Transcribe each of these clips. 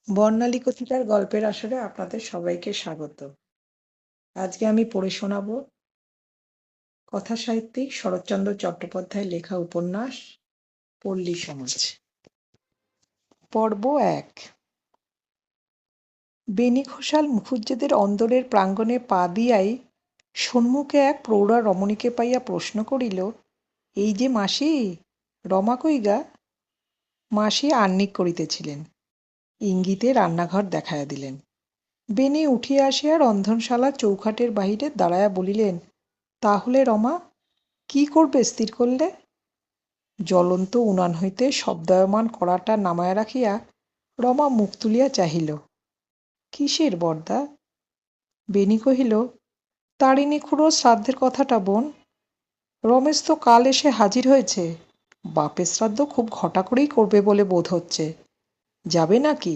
বর্ণালী কথিতার গল্পের আসরে আপনাদের সবাইকে স্বাগত। আজকে আমি পড়ে শোনাব কথাসাহিত্যিক শরৎচন্দ্র চট্টোপাধ্যায়ের লেখা উপন্যাস পল্লী সমাজ। পর্ব ১। বেণী ঘোষাল মুখুজ্যেদের অন্দরের প্রাঙ্গণে পা দিয়াই সম্মুখে এক প্রৌঢ়া রমণীকে পাইয়া প্রশ্ন করিল, এই যে মাসি, রমা কই গা? মাসি আহ্নিক করিতেছিলেন, ইঙ্গিতে রান্নাঘর দেখাইয়া দিলেন। বেণী উঠিয়া আসিয়া রন্ধনশালার চৌখাটের বাহিরে দাঁড়াইয়া বলিলেন, তাহলে রমা, কি করবে স্থির করলে? জ্বলন্ত উনান হইতে শব্দায়মান কড়াটা নামাইয়া রাখিয়া রমা মুখ তুলিয়া চাহিল। কিসের বরদা? বেণী কহিল, তারিণী খুড়োর শ্রাদ্ধের কথাটা বোন। রমেশ তো কাল এসে হাজির হয়েছে। বাপের শ্রাদ্ধ খুব ঘটা করেই করবে বলে বোধ হচ্ছে। যাবে নাকি?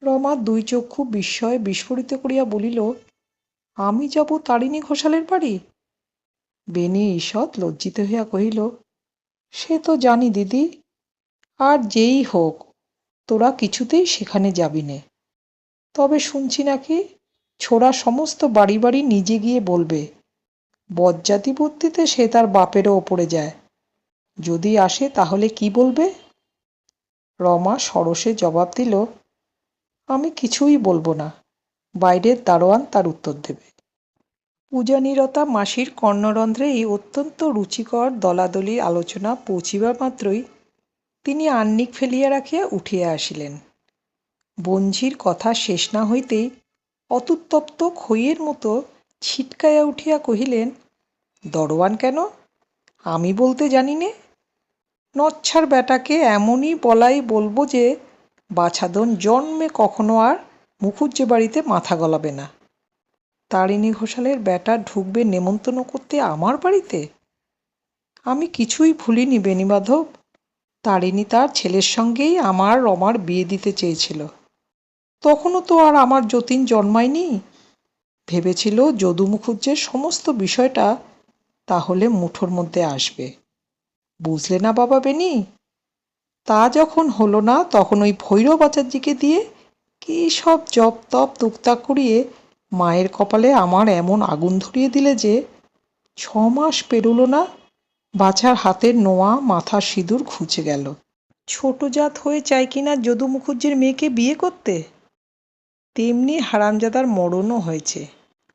রমা দুই চক্ষু বিস্ময়ে বিস্ফোরিত করিয়া বলিল, আমি যাব তারিণী ঘোষালের বাড়ি? বেণী ঈষৎ লজ্জিত হইয়া কহিল, সে তো জানি দিদি, আর যেই হোক তোরা কিছুতেই সেখানে যাবি নে। তবে শুনছি নাকি ছোড়া সমস্ত বাড়ি বাড়ি নিজে গিয়ে বলবে। বজ্জাতি বুদ্ধিতে সে তার বাপেরও ওপরে যায়। যদি আসে তাহলে কি বলবে? রমা সরোষে জবাব দিল, আমি কিছুই বলবো না, বাইরের দারোয়ান তার উত্তর দেবে। পূজানিরতা মাসির কর্ণরন্ধ্রে এই অত্যন্ত রুচিকর দলাদলি আলোচনা পৌঁছিবা মাত্রই তিনি আহ্নিক ফেলিয়া রাখিয়া উঠিয়া আসিলেন। বঞ্ঝির কথা শেষ না হইতেই অত্যুত্তপ্ত খইয়ের মতো ছিটকাইয়া উঠিয়া কহিলেন, দরোয়ান কেন? আমি বলতে জানি নে। নচ্ছার বেটাকে এমনই বলাই বলবো যে বাছাধন জন্মে কখনো আর মুখুজ্জে বাড়িতে মাথা গলাবে না। তারিণী ঘোষালের বেটা ঢুকবে নেমন্তন্ন করতে আমার বাড়িতে? আমি কিছুই ভুলিনি বেণীমাধব। তারিণী তার ছেলের সঙ্গেই আমার রমার বিয়ে দিতে চেয়েছিল। তখনও তো আর আমার যতীন জন্মায়নি। ভেবেছিল যদু মুখুজ্জের সমস্ত বিষয়টা তাহলে মুঠোর মধ্যে আসবে। বুঝলে না বাবা বেণী? তা যখন হলো না তখন ওই ভৈরব আচার্যকে দিয়ে কী সব জপ তপ তুকতাক করিয়ে মায়ের কপালে আমার এমন আগুন ধরিয়ে দিলে যে 6 মাস পেরুলো না, বাছার হাতের নোয়া মাথার সিঁদুর ঘুচে গেল। ছোট জাত হয়ে চাই কিনা যদু মুখুজ্জের মেয়েকে বিয়ে করতে? তেমনি হারামজাদার মরণও হয়েছে।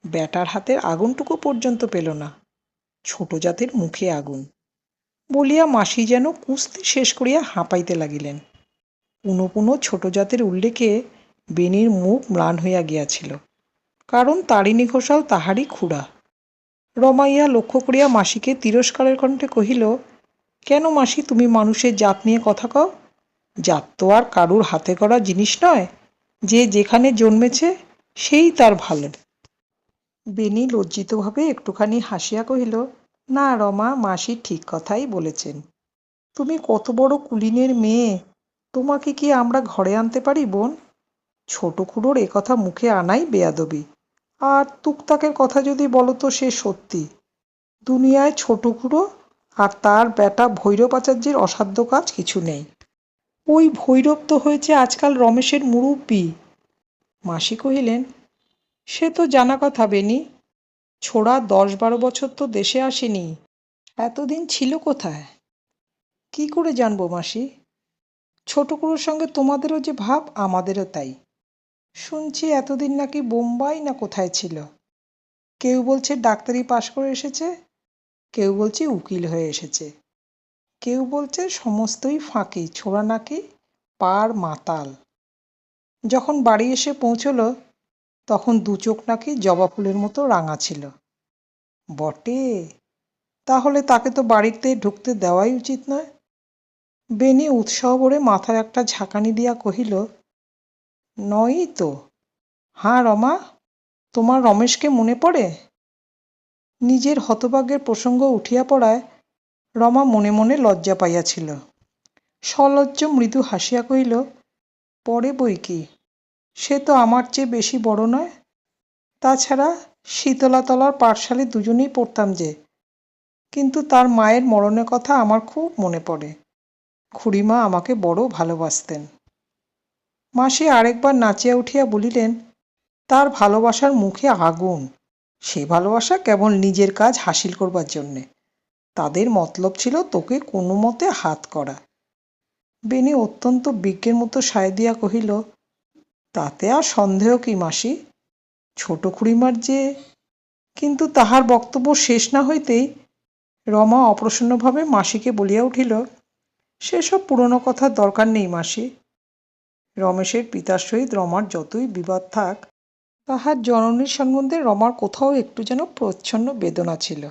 ব্যাটার হাতের আগুনটুকু পর্যন্ত পেল না, ছোট জাতের মুখে আগুন বলিয়া মাসি যেন কুস্তি শেষ করিয়া হাঁপাইতে লাগিলেন। পুনঃ পুনঃ ছোট জাতের উল্লেখে বেণীর মুখ ম্লান হইয়া গিয়াছিল, কারণ তারিণী ঘোষাল তাহারই খুড়া। রমাইয়া লক্ষ্য করিয়া মাসিকে তিরস্কারের কণ্ঠে কহিল, কেন মাসি, তুমি মানুষের জাত নিয়ে কথা কও? জাত তো আর কারুর হাতে করা জিনিস নয়, যে যেখানে জন্মেছে সেই তার ভালো। বেণী লজ্জিতভাবে একটুখানি হাসিয়া কহিল, না রমা, মাসি ঠিক কথাই বলেছেন। তুমি কত বড় কুলীনের মেয়ে, তোমাকে কি আমরা ঘরে আনতে পারি বোন? ছোট খুড়োর একথা মুখে আনাই বেয়াদবি। আর তুকতাকের কথা যদি বলো তো সে সত্যি। দুনিয়ায় ছোট খুড়ো আর তার বেটা ভৈরব আচার্যের অসাধ্য কাজ কিছু নেই। ওই ভৈরব তো হয়েছে আজকাল রমেশের মুরব্বি। মাসি কহিলেন, সে তো জানা কথা বেণী। ছোড়া 10-12 বছর তো দেশে আসেনি, এতদিন ছিল কোথায়? কি করে জানবো মাসি? ছোট খুড়োর সঙ্গে তোমাদেরও যে ভাব, আমাদেরও তাই। শুনছি এতদিন নাকি বোম্বাই না কোথায় ছিল। কেউ বলছে ডাক্তারি পাশ করে এসেছে, কেউ বলছে উকিল হয়ে এসেছে, কেউ বলছে সমস্তই ফাঁকি, ছোড়া নাকি পার মাতাল। যখন বাড়ি এসে পৌঁছল তখন দু চোখ নাকি জবা ফুলের মতো রাঙা ছিল। বটে, তাহলে তাকে তো বাড়িতে ঢুকতে দেওয়াই উচিত নয়। বেণী উৎসাহ ভরে মাথায় একটা ঝাঁকানি দিয়া কহিল, নয়ই তো। হাঁ রমা, তোমার রমেশকে মনে পড়ে? নিজের হতভাগ্যের প্রসঙ্গ উঠিয়া পড়ায় রমা মনে মনে লজ্জা পাইয়াছিল। সলজ্জ মৃদু হাসিয়া কহিল, পড়ে বই কি, সে তো আমার চেয়ে বেশি বড় নয়। তাছাড়া শীতলাতলার পাঠশালে দুজনেই পড়তাম যে। কিন্তু তার মায়ের মরণের কথা আমার খুব মনে পড়ে। খুড়িমা আমাকে বড় ভালোবাসতেন। মাসি আরেকবার নাচিয়া উঠিয়া বলিলেন, তার ভালোবাসার মুখে আগুন। সে ভালোবাসা কেবল নিজের কাজ হাসিল করবার জন্যে। তাদের মতলব ছিল তোকে কোনো মতে হাত করা। বেনি অত্যন্ত বিজ্ঞের মতো সায় দিয়া কহিল, তাতে আর সন্দেহ কি মাসি, ছোট খুড়িমার যে। কিন্তু তাহার বক্তব্য শেষ না হইতেই রমা অপ্রসন্নভাবে মাসিকে বলিয়া উঠিল, সেসব পুরনো কথার দরকার নেই মাসি। রমেশের পিতার সহিত রমার যতই বিবাদ থাক, তাহার জননীর সম্বন্ধে রমার কোথাও একটু যেন প্রচ্ছন্ন বেদনা ছিল।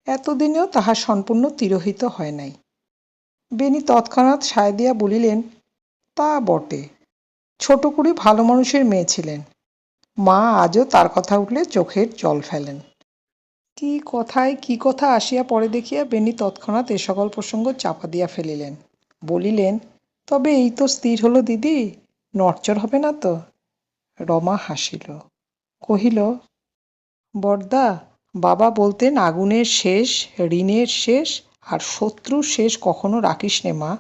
এতদিনেও তাহার সম্পূর্ণ তিরোহিত হয় নাই। বেনি তৎক্ষণাৎ সায় দিয়া বলিলেন, তা বটে, ছোট কুড়ি ভালো মানুষের মেয়ে ছিলেন। মা আজও তার কথা উঠলে চোখের জল ফেলেন। কি কথায় কি কথা আসিয়া পরে দেখিয়া বেনি তৎক্ষণাৎ এ সকল প্রসঙ্গ চাপা দিয়া ফেলিলেন। বলিলেন, তবে এই তো স্থির হলো দিদি, নড়চড় হবে না তো? রমা হাসিল, কহিল, বড়দা, বাবা বলতেন আগুনের শেষ, ঋণের শেষ, আর শত্রুর শেষ কখনো রাখিস নে মা।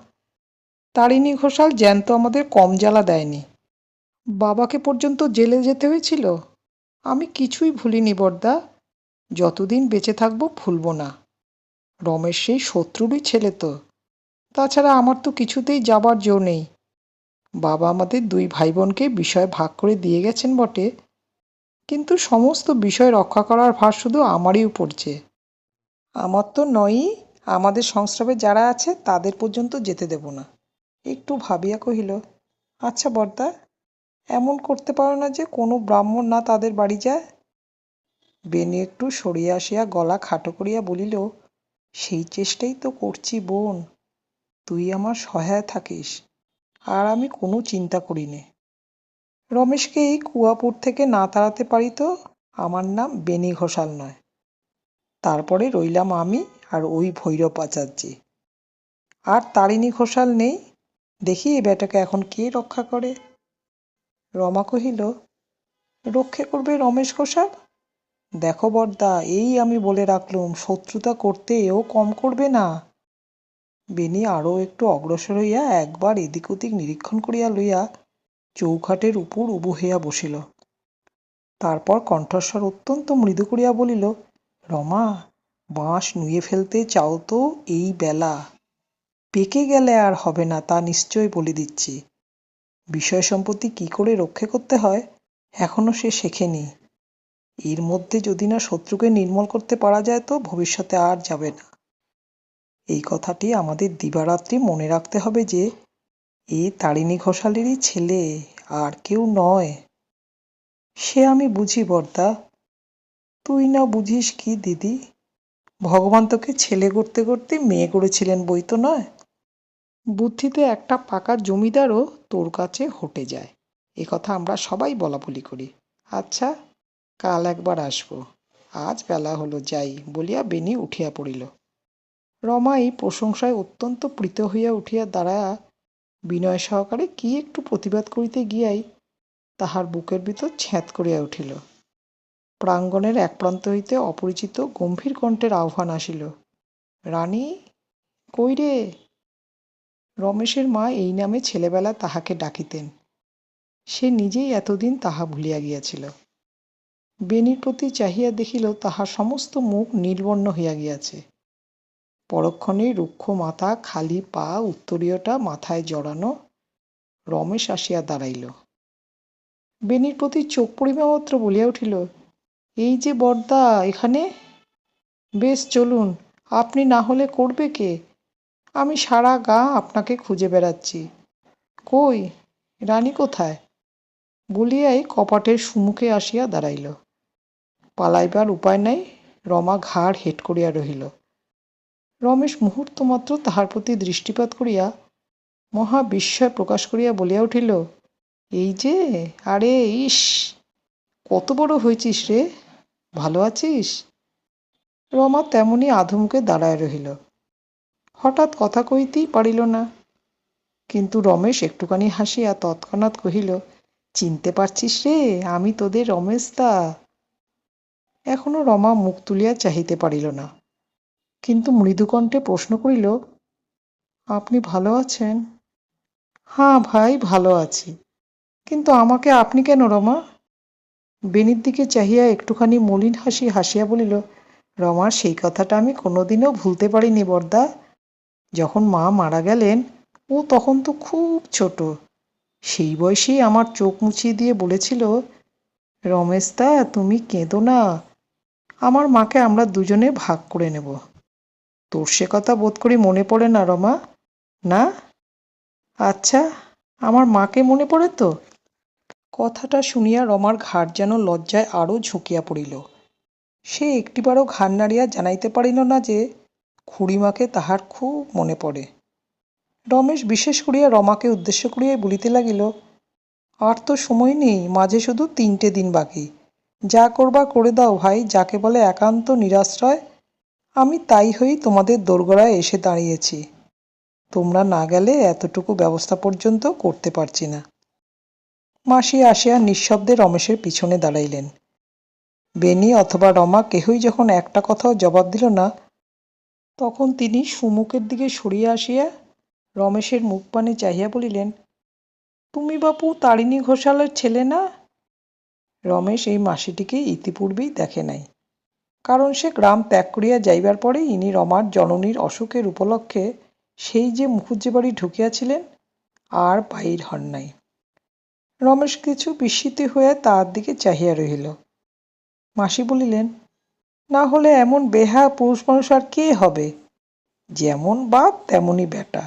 তারিণী ঘোষাল জ্যান্ত আমাদের কম জ্বালা দেয়নি। বাবাকে পর্যন্ত জেলে যেতে হয়েছিল। আমি কিছুই ভুলিনি বড়দা, যতদিন বেঁচে থাকবো ভুলব না। রমেশ সেই শত্রুরই ছেলে তো। তাছাড়া আমার তো কিছুতেই যাবার জো নেই। বাবা আমাদের দুই ভাই বোনকে বিষয় ভাগ করে দিয়ে গেছেন বটে, কিন্তু সমস্ত বিষয় রক্ষা করার ভার শুধু আমারই উপর যে। আমার তো নয়ই, আমাদের সংস্রবে যারা আছে তাদের পর্যন্ত যেতে দেব না। একটু ভাবিয়া কহিল, আচ্ছা বড়দা, এমন করতে পারো না যে কোনো ব্রাহ্মণ না তাদের বাড়ি যায়? বেনি একটু সরিয়া আসিয়া গলা খাটো করিয়া বলিল, সেই চেষ্টাই তো করছি বোন। তুই আমার সহায় থাকিস, আর আমি কোনো চিন্তা করি নে। রমেশকে এই কুয়াপুর থেকে না তাড়াতে পারি তো আমার নাম বেনি ঘোষাল নয়। তারপরে রইলাম আমি আর ওই ভৈরব আচার্যি। আর তারিণী ঘোষাল নেই, দেখি এ বেটাকে এখন কে রক্ষা করে। রমা কহিল, রক্ষে করবে রমেশ ঘোষাল? দেখো বড়দা, এই আমি বলে রাখলুম, শত্রুতা করতে এও কম করবে না। বেনি আরও একটু অগ্রসর হইয়া একবার এদিক ওদিক নিরীক্ষণ করিয়া লইয়া চৌখাটের উপর উবু হইয়া বসিল। তারপর কণ্ঠস্বর অত্যন্ত মৃদু করিয়া বলিল, রমা, বাঁশ নুয়ে ফেলতে চাও তো এই বেলা। পেকে গেলে আর হবে না, তা নিশ্চয় বলে দিচ্ছি। বিষয় সম্পত্তি কি করে রক্ষে করতে হয় এখনো সে শেখেনি। এর মধ্যে যদি না শত্রুকে নির্মূল করতে পারা যায় তো ভবিষ্যতে আর যাবে না। এই কথাটি আমাদের দিবারাত্রি মনে রাখতে হবে যে এ তারিণী ঘোষালেরই ছেলে, আর কেউ নয়। সে আমি বুঝি বড়দা, তুই না বুঝিস কি দিদি? ভগবান তোকে ছেলে করতে করতে মেয়ে করেছিলেন বই তো নয়। বুদ্ধিতে একটা পাকা জমিদারও তোর কাছে হটে যায়, এ কথা আমরা সবাই বলা বলি করি। আচ্ছা, কাল একবার আসবো, আজ বেলা হলো, যাই, বলিয়া বেনি উঠিয়া পড়িল। রমা এই প্রশংসায় অত্যন্ত প্রীত হইয়া উঠিয়া দাঁড়ায়া বিনয় সহকারে কি একটু প্রতিবাদ করিতে গিয়াই তাহার বুকের ভিতর ছ্যাঁত করিয়া উঠিল। প্রাঙ্গণের এক প্রান্ত হইতে অপরিচিত গম্ভীর কণ্ঠের আহ্বান আসিল, রানী, কই রে? রমেশের মা এই নামে ছেলেবেলা তাহাকে ডাকিতেন। সে নিজেই এতদিন তাহা ভুলিয়া গিয়াছিল। বেনির প্রতি চাহিয়া দেখিল তাহার সমস্ত মুখ নীলবর্ণ হইয়া গিয়াছে। পরক্ষণেই রুক্ষ মাথা, খালি পা, উত্তরীয়টা মাথায় জড়ানো, রমেশ আসিয়া দাঁড়াইল। বেনির প্রতি চোখ পড়িবা মাত্র বলিয়া উঠিল, এই যে বড়দা এখানে? বেশ চলুন, আপনি না হলে করবে কে? আমি সারা গা আপনাকে খুঁজে বেড়াচ্ছি। কই, রানী কোথায়? বলিয়াই কপাটের সুমুখে আসিয়া দাঁড়াইল। পালাইবার উপায় নাই, রমা ঘাড় হেঁট করিয়া রহিল। রমেশ মুহূর্তমাত্র তাহার প্রতি দৃষ্টিপাত করিয়া মহা বিস্ময় প্রকাশ করিয়া বলিয়া উঠিল, এই যে, আরে ইস, কত বড় হয়েছিস রে, ভালো আছিস? রমা তেমনি আধমুখে দাঁড়ায় রহিল। হঠাৎ কথা কইতেই পারিল না। কিন্তু রমেশ একটুখানি হাসিয়া তৎক্ষণাৎ কহিল, চিনতে পারছিস রে, আমি তোদের রমেশদা। এখনো রমা মুখ তুলিয়া চাহিতে পারিল না, কিন্তু মৃদুকণ্ঠে প্রশ্ন করিল, আপনি ভালো আছেন? হাঁ ভাই, ভালো আছি। কিন্তু আমাকে আপনি কেন রমা? বেনির দিকে চাহিয়া একটুখানি মলিন হাসি হাসিয়া বলিল, রমা, সেই কথাটা আমি কোনোদিনও ভুলতে পারিনি বরদা। যখন মা মারা গেলেন ও তখন তো খুব ছোট। সেই বয়সেই আমার চোখ মুছিয়ে দিয়ে বলেছিল, রমেশদা, তুমি কেঁদো না, আমার মাকে আমরা দুজনে ভাগ করে নেব। তোর সে কথা বোধ করি মনে পড়ে না রমা? না? আচ্ছা, আমার মাকে মনে পড়ে তো? কথাটা শুনিয়া রমার ঘাড় যেন লজ্জায় আরও ঝুঁকিয়া পড়িল। সে একটিবারও ঘাড় নাড়িয়া জানাইতে পারিল না যে খুড়িমাকে তাহার খুব মনে পড়ে। রমেশ বিশেষ করিয়া রমাকে উদ্দেশ্য করিয়াই বলিতে লাগিল, আর তো সময় নেই, মাঝে শুধু 3টে দিন বাকি। যা করবার করে দাও ভাই, যাকে বলে একান্ত নিরাশ্রয়। আমি তাই হয়েই তোমাদের দোরগোড়ায় এসে দাঁড়িয়েছি। তোমরা না গেলে এতটুকু ব্যবস্থা পর্যন্ত করতে পারছি না। মাসি আসিয়া নিঃশব্দে রমেশের পিছনে দাঁড়াইলেন। বেনি অথবা রমা কেহই যখন একটা কথাও জবাব দিল না, তখন তিনি সুমুখের দিকে সরিয়া আসিয়া রমেশের মুখপানে চাহিয়া বলিলেন, তুমি বাপু তারিণী ঘোষালের ছেলে না? রমেশ এই মাসিটিকে ইতিপূর্বেই দেখে নাই, কারণ সে গ্রাম ত্যাগ করিয়া যাইবার পরে ইনি রমার জননীর অসুখের উপলক্ষে সেই যে মুখুজ্জে বাড়ি ঢুকিয়াছিলেন, আর বাহির হন নাই। রমেশ কিছু বিস্মিত হইয়া তার দিকে চাহিয়া রহিল। মাসি বলিলেন, না হলে এমন বেহা পুরুষ মানুষ আর কে হবে? যেমন বাপ তেমনই বেটা,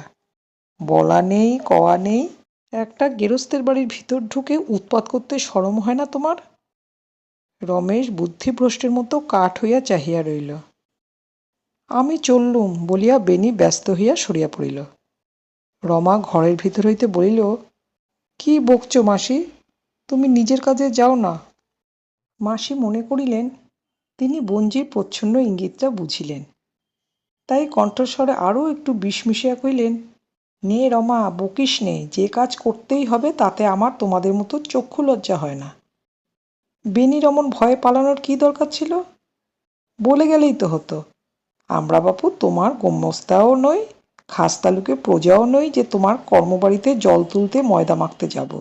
বলা নেই কওয়া নেই। একটা গেরস্তের বাড়ির ভিতর ঢুকে উৎপাত করতে শরম হয় না তোমার? রমেশ বুদ্ধিভ্রষ্টের মতো কাঠ হইয়া চাহিয়া রহিল। আমি চললুম বলিয়া বেনি ব্যস্ত হইয়া সরিয়া পড়িল। রমা ঘরের ভিতর হইতে বলিল, কি বকছ মাসি, তুমি নিজের কাজে যাও না। মাসি মনে করিলেন তিনি বঞ্জির প্রচ্ছন্ন ইঙ্গিতটা বুঝিলেন, তাই কণ্ঠস্বরে আরও একটু বিষ মিশিয়া কহিলেন, নে রমা, বকিস নে, যে কাজ করতেই হবে তাতে আমার তোমাদের মতো চক্ষু লজ্জা হয় না। বেনির অমন ভয়ে পালানোর কি দরকার ছিল? বলে গেলেই তো হতো, আমরা বাপু তোমার গোমস্তাও নই, খাস তালুকে প্রজাও নই যে তোমার কর্মবাড়িতে জল তুলতে ময়দা মাখতে যাব।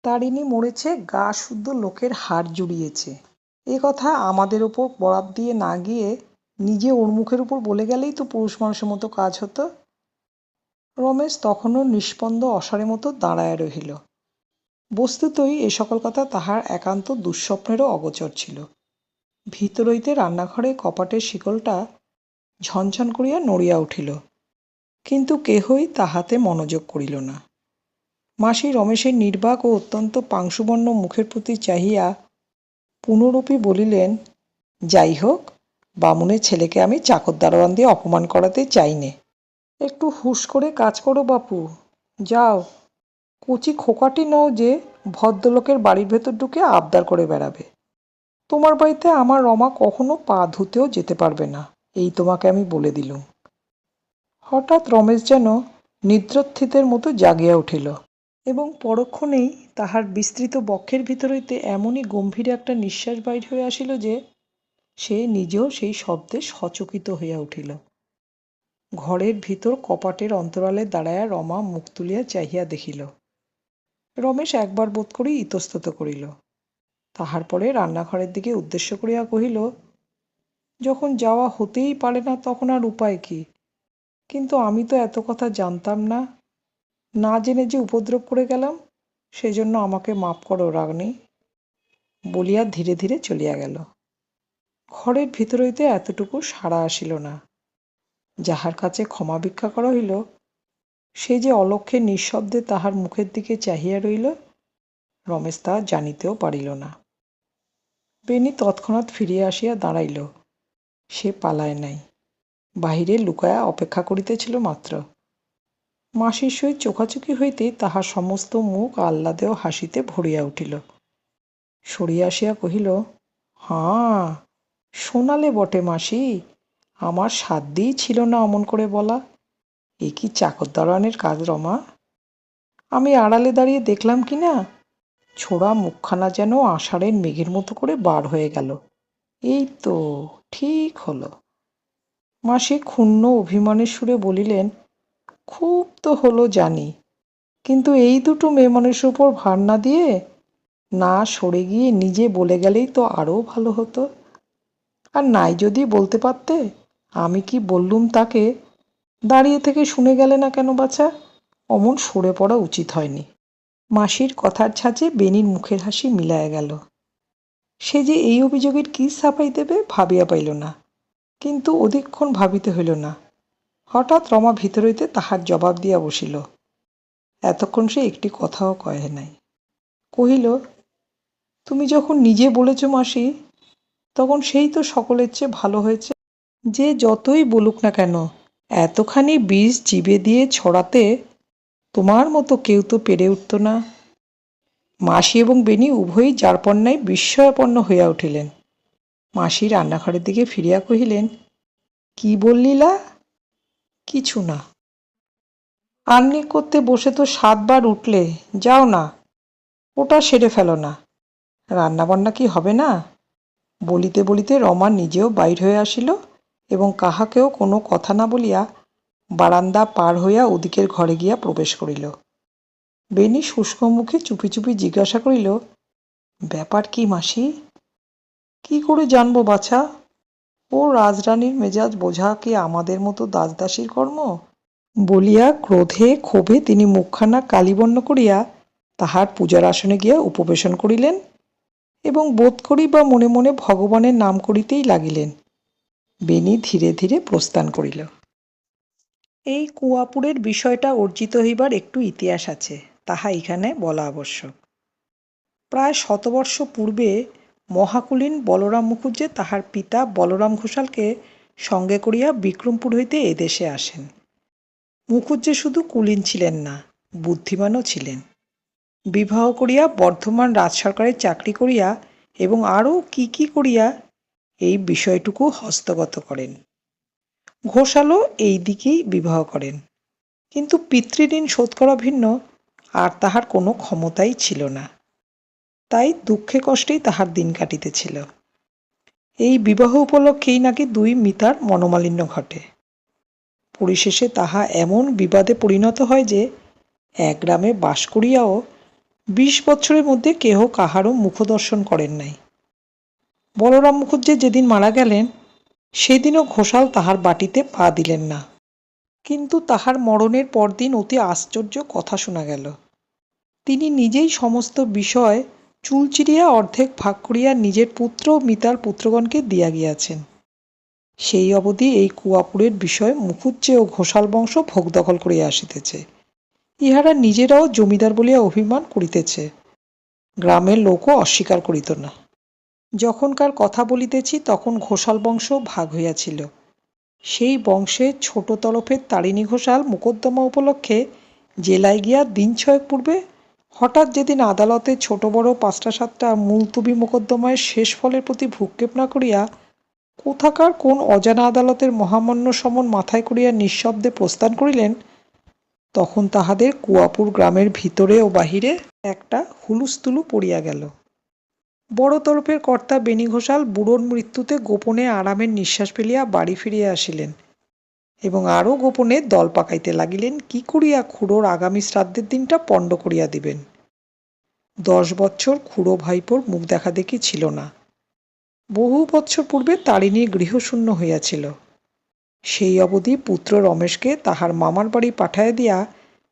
তারিণী মরেছে, গা শুদ্ধ লোকের হাড় জুড়িয়েছে, এ কথা আমাদের ওপর বরাত দিয়ে না গিয়ে নিজে ওর মুখের উপর বলে গেলেই তো পুরুষ মানুষের মতো কাজ হতো। রমেশ তখনও নিষ্পন্দ অসাড়ের মতো দাঁড়ায় রহিল। বস্তুতই এ সকল কথা তাহার একান্ত দুঃস্বপ্নেরও অগোচর ছিল। ভিতর হইতে রান্নাঘরে কপাটের শিকলটা ঝনঝন করিয়া নড়িয়া উঠিল, কিন্তু কেহই তাহাতে মনোযোগ করিল না। মাসি রমেশের নির্বাক ও অত্যন্ত পাংশুবর্ণ মুখের প্রতি চাহিয়া পুনরূপী বলিলেন, যাই হোক, বামুনের ছেলেকে আমি চাকর দারোয়ান দিয়ে অপমান করাতে চাই নে। একটু হুঁশ করে কাজ করো বাপু, যাও। কচি খোকাটি নও যে ভদ্রলোকের বাড়ির ভেতর ঢুকে আবদার করে বেড়াবে। তোমার বাড়িতে আমার রমা কখনো পা ধুতেও যেতে পারবে না, এই তোমাকে আমি বলে দিলুম। হঠাৎ রমেশ যেন নিদ্রোত্থিতের মতো জাগিয়া উঠিল, এবং পরক্ষণেই তাহার বিস্তৃত বক্ষের ভিতর হইতে এমনই গম্ভীর একটা নিঃশ্বাস বাহির হইয়া আসিল যে সে নিজেও সেই শব্দে সচকিত হইয়া উঠিল। ঘরের ভিতর কপাটের অন্তরালে দাঁড়াইয়া রমা মুখ তুলিয়া চাহিয়া দেখিল। রমেশ একবার বোধ করি ইতস্তত করিল, তাহার পরে রান্নাঘরের দিকে উদ্দেশ্য করিয়া কহিল, যখন যাওয়া হতেই পারে না তখন আর উপায় কি? কিন্তু আমি তো এত কথা জানতাম না, না জেনে যে উপদ্রব করে গেলাম, সেজন্য আমাকে মাপ করো রাগনি, বলিয়া ধীরে ধীরে চলিয়া গেল। ঘরের ভিতর হইতে এতটুকু সাড়া আসিল না। যাহার কাছে ক্ষমা ভিক্ষা করা হইল, সে যে অলক্ষ্যে নিঃশব্দে তাহার মুখের দিকে চাহিয়া রহিল, রমেশ তা জানিতেও পারিল না। বেনি তৎক্ষণাৎ ফিরিয়া আসিয়া দাঁড়াইল। সে পালায় নাই, বাহিরে লুকায়া অপেক্ষা করিতেছিল মাত্র। মাসির সহিত চোখাচোখি হইতেই তাহার সমস্ত মুখ আহ্লাদে ও হাসিতে ভরিয়া উঠিল। সরিয়া আসিয়া কহিল, হাঁ, শোনালে বটে মাসি, আমার সাধ্যই ছিল না অমন করে বলা। এ কি চাকর দারোয়ানের কাজ রমা? আমি আড়ালে দাঁড়িয়ে দেখলাম কি না, ছোড়া মুখখানা যেন আষাঢ়ের মেঘের মতো করে বার হয়ে গেল। এই তো ঠিক হলো। মাসি ক্ষুণ্ণ অভিমানের সুরে বলিলেন, খুব তো হলো জানি, কিন্তু এই দুটো মেয়ে মানুষের উপর ভার না দিয়ে না সরে গিয়ে নিজে বলে গেলেই তো আরও ভালো হতো। আর নাই যদি বলতে পারতে, আমি কি বললুম তাকে, দাঁড়িয়ে থেকে শুনে গেলে না কেন বাছা? অমন সরে পড়া উচিত হয়নি। মাসির কথার ছাঁচে বেনির মুখের হাসি মিলায়া গেল। সে যে এই অভিযোগের কি সাফাই দেবে ভাবিয়া পাইল না, কিন্তু অধিকক্ষণ ভাবিতে হইল না। হঠাৎ রমা ভিতর হইতে তাহার জবাব দিয়া বসিল। এতক্ষণ সে একটি কথাও কহে নাই। কহিল, তুমি যখন নিজে বলেছ মাসি, তখন সেই তো সকলের চেয়ে ভালো হয়েছে। যে যতই বলুক না কেন, এতখানি বীজ জিভে দিয়ে ছড়াতে তোমার মতো কেউ তো পেরে উঠত না। মাসি এবং বেনি উভয়ই যারপন্নায় বিস্ময়াপন্ন হইয়া উঠিলেন। মাসি রান্নাঘরের দিকে ফিরিয়া কহিলেন, কি বললিলা? কিছু না। আহ্নিক করতে বসে তো 7 বার উঠলে, যাও না, ওটা সেরে ফেলো না। রান্নাবান্না কি হবে না? বলিতে বলিতে রমা নিজেও বাইর হয়ে আসিল এবং কাহাকেও কোনো কথা না বলিয়া বারান্দা পার হইয়া ওদিকের ঘরে গিয়া প্রবেশ করিল। বেনি শুষ্ক মুখে চুপি চুপি জিজ্ঞাসা করিল, ব্যাপার কি মাসি? কি করে জানবো বাছা? ও রাজরানীর মেজাজ বোঝা কি আমাদের মতো দাসদাসীর কর্ম? বলিয়া ক্রোধে ক্ষোভে তিনি মুখখানা কালিবর্ণ করিয়া তাহার পূজার আসনে গিয়া উপবেশন করিলেন এবং বোধ করি বা মনে মনে ভগবানের নাম করিতেই লাগিলেন। বেনি ধীরে ধীরে প্রস্থান করিল। এই কুয়াপুরের বিষয়টা অর্জিত হইবার একটু ইতিহাস আছে, তাহা এখানে বলা আবশ্যক। প্রায় 100 বর্ষ পূর্বে মহাকুলীন বলরাম মুখুজ্জে তাহার পিতা বলরাম ঘোষালকে সঙ্গে করিয়া বিক্রমপুর হইতে এদেশে আসেন। মুখুজ্জে শুধু কুলীন ছিলেন না, বুদ্ধিমানও ছিলেন। বিবাহ করিয়া বর্ধমান রাজসরকারের চাকরি করিয়া এবং আরও কি কি করিয়া এই বিষয়টুকু হস্তগত করেন। ঘোষালও এই দিকেই বিবাহ করেন, কিন্তু পিতৃঋণ শোধ করা ভিন্ন আর তাহার কোনো ক্ষমতাই ছিল না। তাই দুঃখে কষ্টেই তাহার দিন কাটিতেছিল। এই বিবাহ উপলক্ষেই নাকি দুই মিতার মনোমালিন্য ঘটে। পরিশেষে তাহা এমন বিবাদে পরিণত হয় যে এক গ্রামে বাস করিয়াও 20 বছরের মধ্যে কেহ কাহারও মুখদর্শন করেন নাই। বলরাম মুখুজ্জে যেদিন মারা গেলেন, সেদিনও ঘোষাল তাহার বাটিতে পা দিলেন না। কিন্তু তাহার মরণের পরদিন অতি আশ্চর্য কথা শোনা গেল। তিনি নিজেই সমস্ত বিষয় চুল চিরিয়া অর্ধেক ভাগ করিয়া নিজের পুত্র ও মিতার পুত্রগণকে দিয়া গিয়াছেন। সেই অবধি এই কুয়াপুরের বিষয় মুখুজ্জে ও ঘোষাল বংশ ভোগ দখল করিয়া আসিতেছে। ইহারা নিজেরাও জমিদার বলিয়া অভিমান করিতেছে, গ্রামের লোকও অস্বীকার করিত না। যখনকার কথা বলিতেছি তখন ঘোষাল বংশ ভাগ হইয়াছিল। সেই বংশের ছোট তরফের তারিণী ঘোষাল মোকদ্দমা উপলক্ষে জেলায় গিয়া দিন 6 পূর্বে হঠাৎ যেদিন আদালতে ছোট বড় 5-7টা মুলতুবি মোকদ্দমায় শেষ ফলের প্রতি ভ্রূক্ষেপ না করিয়া কোথাকার কোন অজানা আদালতের মহামান্য সমন মাথায় করিয়া নিঃশব্দে প্রস্থান করিলেন, তখন তাহাদের কুয়াপুর গ্রামের ভিতরে ও বাহিরে একটা হুলুস্থুলু পড়িয়া গেল। বড় তরফের কর্তা বেনি ঘোষাল বুড়োর মৃত্যুতে গোপনে আরামের নিঃশ্বাস ফেলিয়া বাড়ি ফিরিয়া আসিলেন এবং আরও গোপনে দল পাকাইতে লাগিলেন কি করিয়া খুড়োর আগামী শ্রাদ্ধের দিনটা পণ্ড করিয়া দিবেন। 10 বৎসর খুড়ো ভাইপোর মুখ দেখা দেখি ছিল না। বহু বৎসর পূর্বে তারিণী গৃহশূন্য হইয়াছিল। সেই অবধি পুত্র রমেশকে তাহার মামার বাড়ি পাঠাইয়া দিয়া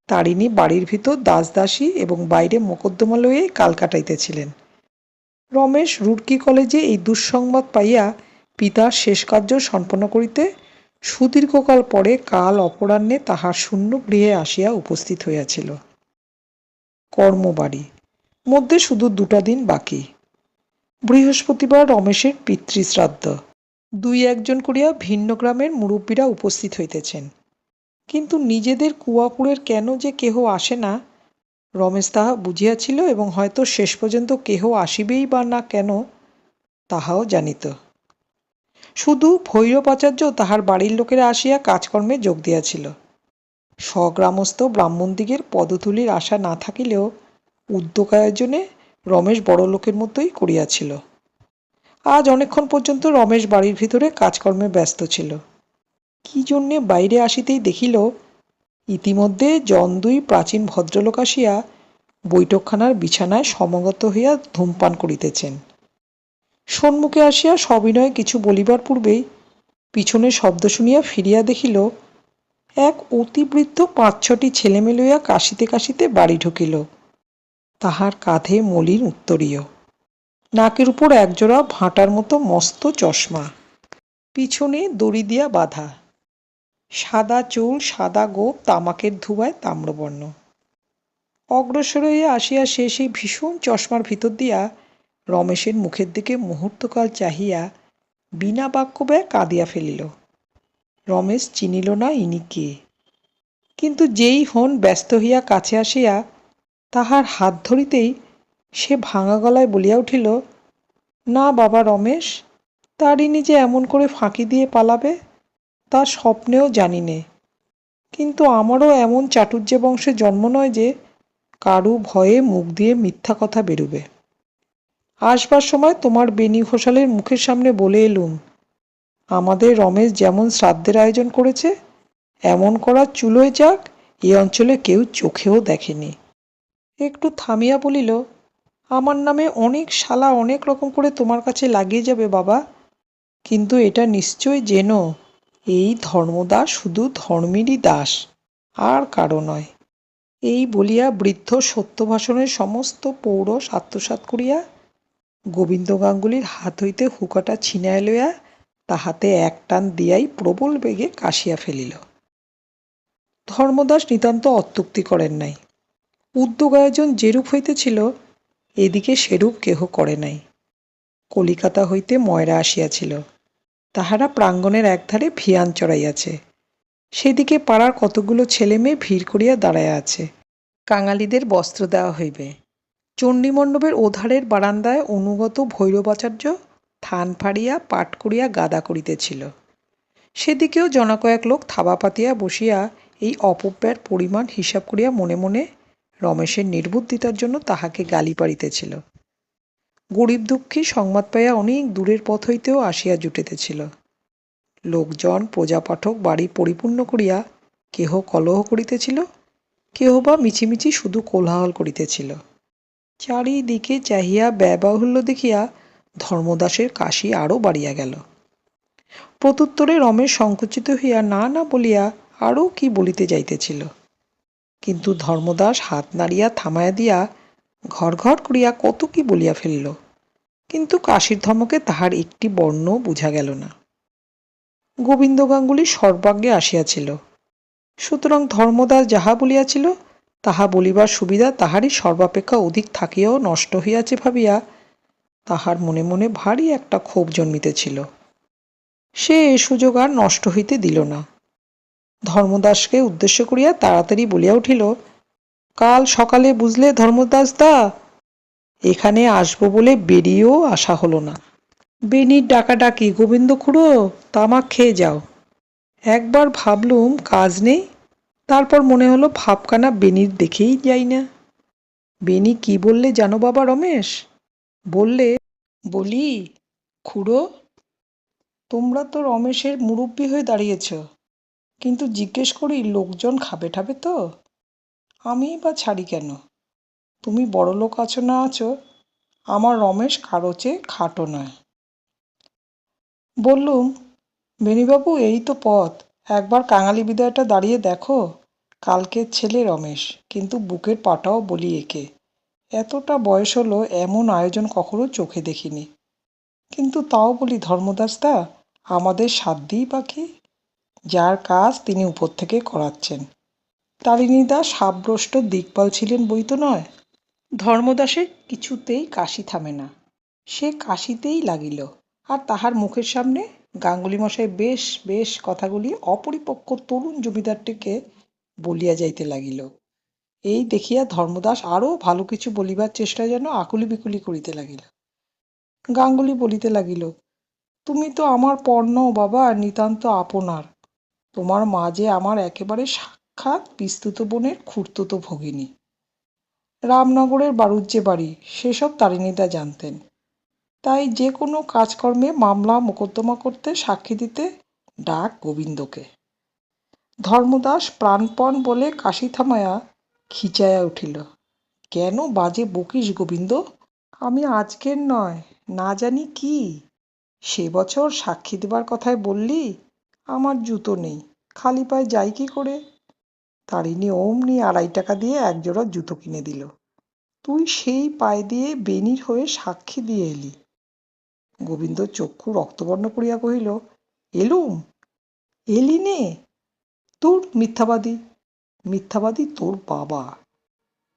তারিণী বাড়ির ভিতর দাসদাসী এবং বাইরে মোকদ্দমা লইয়াই কাল কাটাইতেছিলেন। রমেশ রুড়কি কলেজে এই দুঃসংবাদ পাইয়া পিতার শেষ কার্য সম্পন্ন করিতে সুদীর্ঘকাল পরে কাল অপরাহ্নে তাহার শূন্য গৃহে আসিয়া উপস্থিত হইয়াছিল। কর্মবাড়ি মধ্যে শুধু 2টা দিন বাকি। বৃহস্পতিবার রমেশের পিতৃশ্রাদ্ধ। 2-1 করিয়া ভিন্ন গ্রামের মুরব্বীরা উপস্থিত হইতেছেন, কিন্তু নিজেদের কুয়াপুরের কেন যে কেহ আসে না রমেশ তাহা বুঝিয়াছিল এবং হয়তো শেষ পর্যন্ত কেহ আসিবেই বা না কেন তাহাও জানিত। শুধু ভৈরবাচার্য তাহার বাড়ির লোকেরা আসিয়া কাজকর্মে যোগ দিয়াছিল। স্বগ্রামস্থ ব্রাহ্মণদিগের পদধূলির আশা না থাকিলেও উদ্যোগ আয়োজনে রমেশ বড়লোকের মতোই করিয়াছিল। আজ অনেকক্ষণ পর্যন্ত রমেশ বাড়ির ভিতরে কাজকর্মে ব্যস্ত ছিল। কি জন্যে বাইরে আসিতেই দেখিল ইতিমধ্যে জন দুই প্রাচীন ভদ্রলোক আসিয়া বৈঠকখানার বিছানায় সমাগত হইয়া ধূমপান করিতেছেন। সম্মুখে আসিয়া সবিনয়ে কিছু বলিবার পূর্বেই পিছনে শব্দ শুনিয়া ফিরিয়া দেখিল এক অতিবৃদ্ধ ৫-৬টি ছেলেমেয়ে লইয়া কাশিতে কাশিতে বাড়ি ঢুকিল। তাহার কাঁধে মলিন উত্তরীয়, নাকের উপর একজোড়া ভাঁটার মতো মস্ত চশমা, পিছনে দড়ি দিয়া বাঁধা, সাদা চুল, সাদা গোঁফ, তামাকের ধোঁয়ায় তাম্রবর্ণ। অগ্রসর হইয়া আসিয়া সে সেই ভীষণ চশমার ভিতর দিয়া রমেশের মুখের দিকে মুহূর্তকাল চাহিয়া বিনা বাক্যব্যয়ে কাঁদিয়া ফেলিল। রমেশ চিনিল না ইনি কে, কিন্তু যেই হন ব্যস্ত হইয়া কাছে আসিয়া তাহার হাত ধরিতেই সে ভাঙা গলায় বলিয়া উঠিল, না বাবা রমেশ, তারিণী যে এমন করে ফাঁকি দিয়ে পালাবে তা স্বপ্নেও জানি নে। কিন্তু আমারও এমন চাটুর্যে বংশে জন্ম নয় যে কারু ভয়ে মুখ দিয়ে মিথ্যা কথা বেরুবে। আসবার সময় তোমার বেনি ঘোষালের মুখের সামনে বলে এলুম, আমাদের রমেশ যেমন শ্রাদ্ধের আয়োজন করেছে এমন করার চুলোয় যাক এ অঞ্চলে কেউ চোখেও দেখেনি। একটু থামিয়া বলিল, আমার নামে অনেক শালা অনেক রকম করে তোমার কাছে লাগিয়ে যাবে বাবা, কিন্তু এটা নিশ্চয় যেন এই ধর্মদাস শুধু ধর্মেরই দাস, আর কারো নয়। এই বলিয়া বৃদ্ধ সত্যভাষণের সমস্ত পৌরষ আত্মসাৎ করিয়া গোবিন্দ গাঙ্গুলির হাত হইতে হুকাটা ছিনাইয়া লইয়া তাহাতে এক টান দিয়াই প্রবল বেগে কাশিয়া ফেলিল। ধর্মদাস নিতান্ত অত্যুক্তি করেন নাই। উদ্যোগ আয়োজন যেরূপ হইতেছিল এদিকে সেরূপ কেহ করে নাই। কলিকাতা হইতে ময়রা আসিয়াছিল, তাহারা প্রাঙ্গণের একধারে ভিয়ান চড়াইয়াছে। সেদিকে পাড়ার কতগুলো ছেলে মেয়ে ভিড় করিয়া দাঁড়াইয়া আছে। কাঙালিদের বস্ত্র দেওয়া হইবে। চণ্ডীমণ্ডপের ওধারের বারান্দায় অনুগত ভৈরবাচার্য থান ফাড়িয়া পাঠ করিয়া গাদা করিতেছিল। সেদিকেও জনকয়েক লোক থাবা পাতিয়া বসিয়া এই অপব্যয়ের পরিমাণ হিসাব করিয়া মনে মনে রমেশের নির্বুদ্ধিতার জন্য তাহাকে গালি পাড়িতেছিল। গরিব দুঃখী সংবাদ পাইয়া অনেক দূরের পথ হইতেও আসিয়া জুটিতেছিল। লোকজন প্রজাপাঠক বাড়ি পরিপূর্ণ করিয়া কেহ কলহ করিতেছিল, কেহ বা মিছিমিছি শুধু কোলাহল করিতেছিল। চারিদিকে চাহিয়া ব্যয়বাহুল্য দেখিয়া ধর্মদাসের কাশি আরও বাড়িয়া গেল। প্রত্যুত্তরে রমেশ সংকুচিত হইয়া না না বলিয়া আরও কি বলিতে যাইতেছিল, কিন্তু ধর্মদাস হাত নাড়িয়া থামাইয়া দিয়া ঘর ঘর করিয়া কত কি বলিয়া ফেলিল, কিন্তু কাশির ধমকে তাহার একটি বর্ণ বুঝা গেল না। গোবিন্দ গাঙ্গুলি সর্বাগ্যে আসিয়াছিল, সুতরাং ধর্মদাস যাহা বলিয়াছিল তাহা বলিবার সুবিধা তাহারই সর্বাপেক্ষা অধিক থাকিয়াও নষ্ট হইয়াছে ভাবিয়া তাহার মনে মনে ভারী একটা ক্ষোভ জন্মিতেছিল। সে এ সুযোগ আর নষ্ট হইতে দিল না। ধর্মদাসকে উদ্দেশ্য করিয়া তাড়াতাড়ি বলিয়া উঠিল, কাল সকালে বুঝলে ধর্মদাস দা, এখানে আসবো বলে বেরিয়েও আসা হলো না। বেনির ডাকাডাকি, গোবিন্দ খুড়ো তামাক খেয়ে যাও। একবার ভাবলুম কাজ নেই, তারপর মনে হলো ভাবখানা বেনির দেখেই যাই না। বেনি কি বললে জানো বাবা রমেশ? বললে, বলি খুড়ো, তোমরা তো রমেশের মুরব্বি হয়ে দাঁড়িয়েছ, কিন্তু জিজ্ঞেস করি লোকজন খাবে ঠাবে তো? আমি বা ছাড়ি কেন? তুমি বড় লোক আছো না আছো, আমার রমেশ কারো চেয়ে খাটো নয়। বললুম, বেনিবাবু এই তো পথ, একবার কাঙালি বিদায়টা দাঁড়িয়ে দেখো। কালকের ছেলে রমেশ, কিন্তু বুকের পাটাও বলি একে। এতটা বয়স হলো এমন আয়োজন কখনো চোখে দেখিনি। কিন্তু তাও বলি ধর্মদাসদা, আমাদের সাধ্যই বাকি। যার কাজ তিনি উপর থেকে করাচ্ছেন। তারিণীদা সাবভ্রষ্ট দিকপাল ছিলেন বই তো নয়। ধর্মদাসের কিছুতেই কাশি থামে না, সে কাশিতেই লাগিল, আর তাহার মুখের সামনে গাঙ্গুলি মশাই বেশ বেশ কথাগুলি অপরিপক্ব তরুণ জমিদারটিকে বলিয়া যাইতে লাগিল। এই দেখিয়া ধর্মদাস আরও ভালো কিছু বলিবার চেষ্টায় যেন আকুলি বিকুলি করিতে লাগিল। গাঙ্গুলি বলিতে লাগিল, তুমি তো আমার পর নও বাবা, নিতান্ত আপনার। তোমার মা যে আমার একেবারে সাক্ষাৎ পিস্তুত বোনের খুড়তুতো ভগিনী। রামনগরের বাড়ুজ্যে বাড়ি, সেসব তারিণীদা জানতেন। তাই যে কোনো কাজকর্মে মামলা মোকদ্দমা করতে সাক্ষী দিতে ডাক গোবিন্দকে। ধর্মদাস প্রাণপণ বলে কাশি থামায়া খিচাইয়া উঠিল। কেন বাজে বকিস গোবিন্দ? আমি আজকের নয়, না জানি কি সে বছর সাক্ষী দেবার কথায় বললি, আমার জুতো নেই, খালি পায়ে যাই কি করে? তারিণী অমনি 2.5 টাকা দিয়ে একজোড়া জুতো কিনে দিল। তুই সেই পায়ে দিয়ে বেনির হয়ে সাক্ষী দিয়ে এলি। গোবিন্দ চক্ষু রক্তবর্ণ করিয়া কহিল, এলুম? এলি নে? তোর মিথ্যাবাদী! মিথ্যাবাদী তোর বাবা!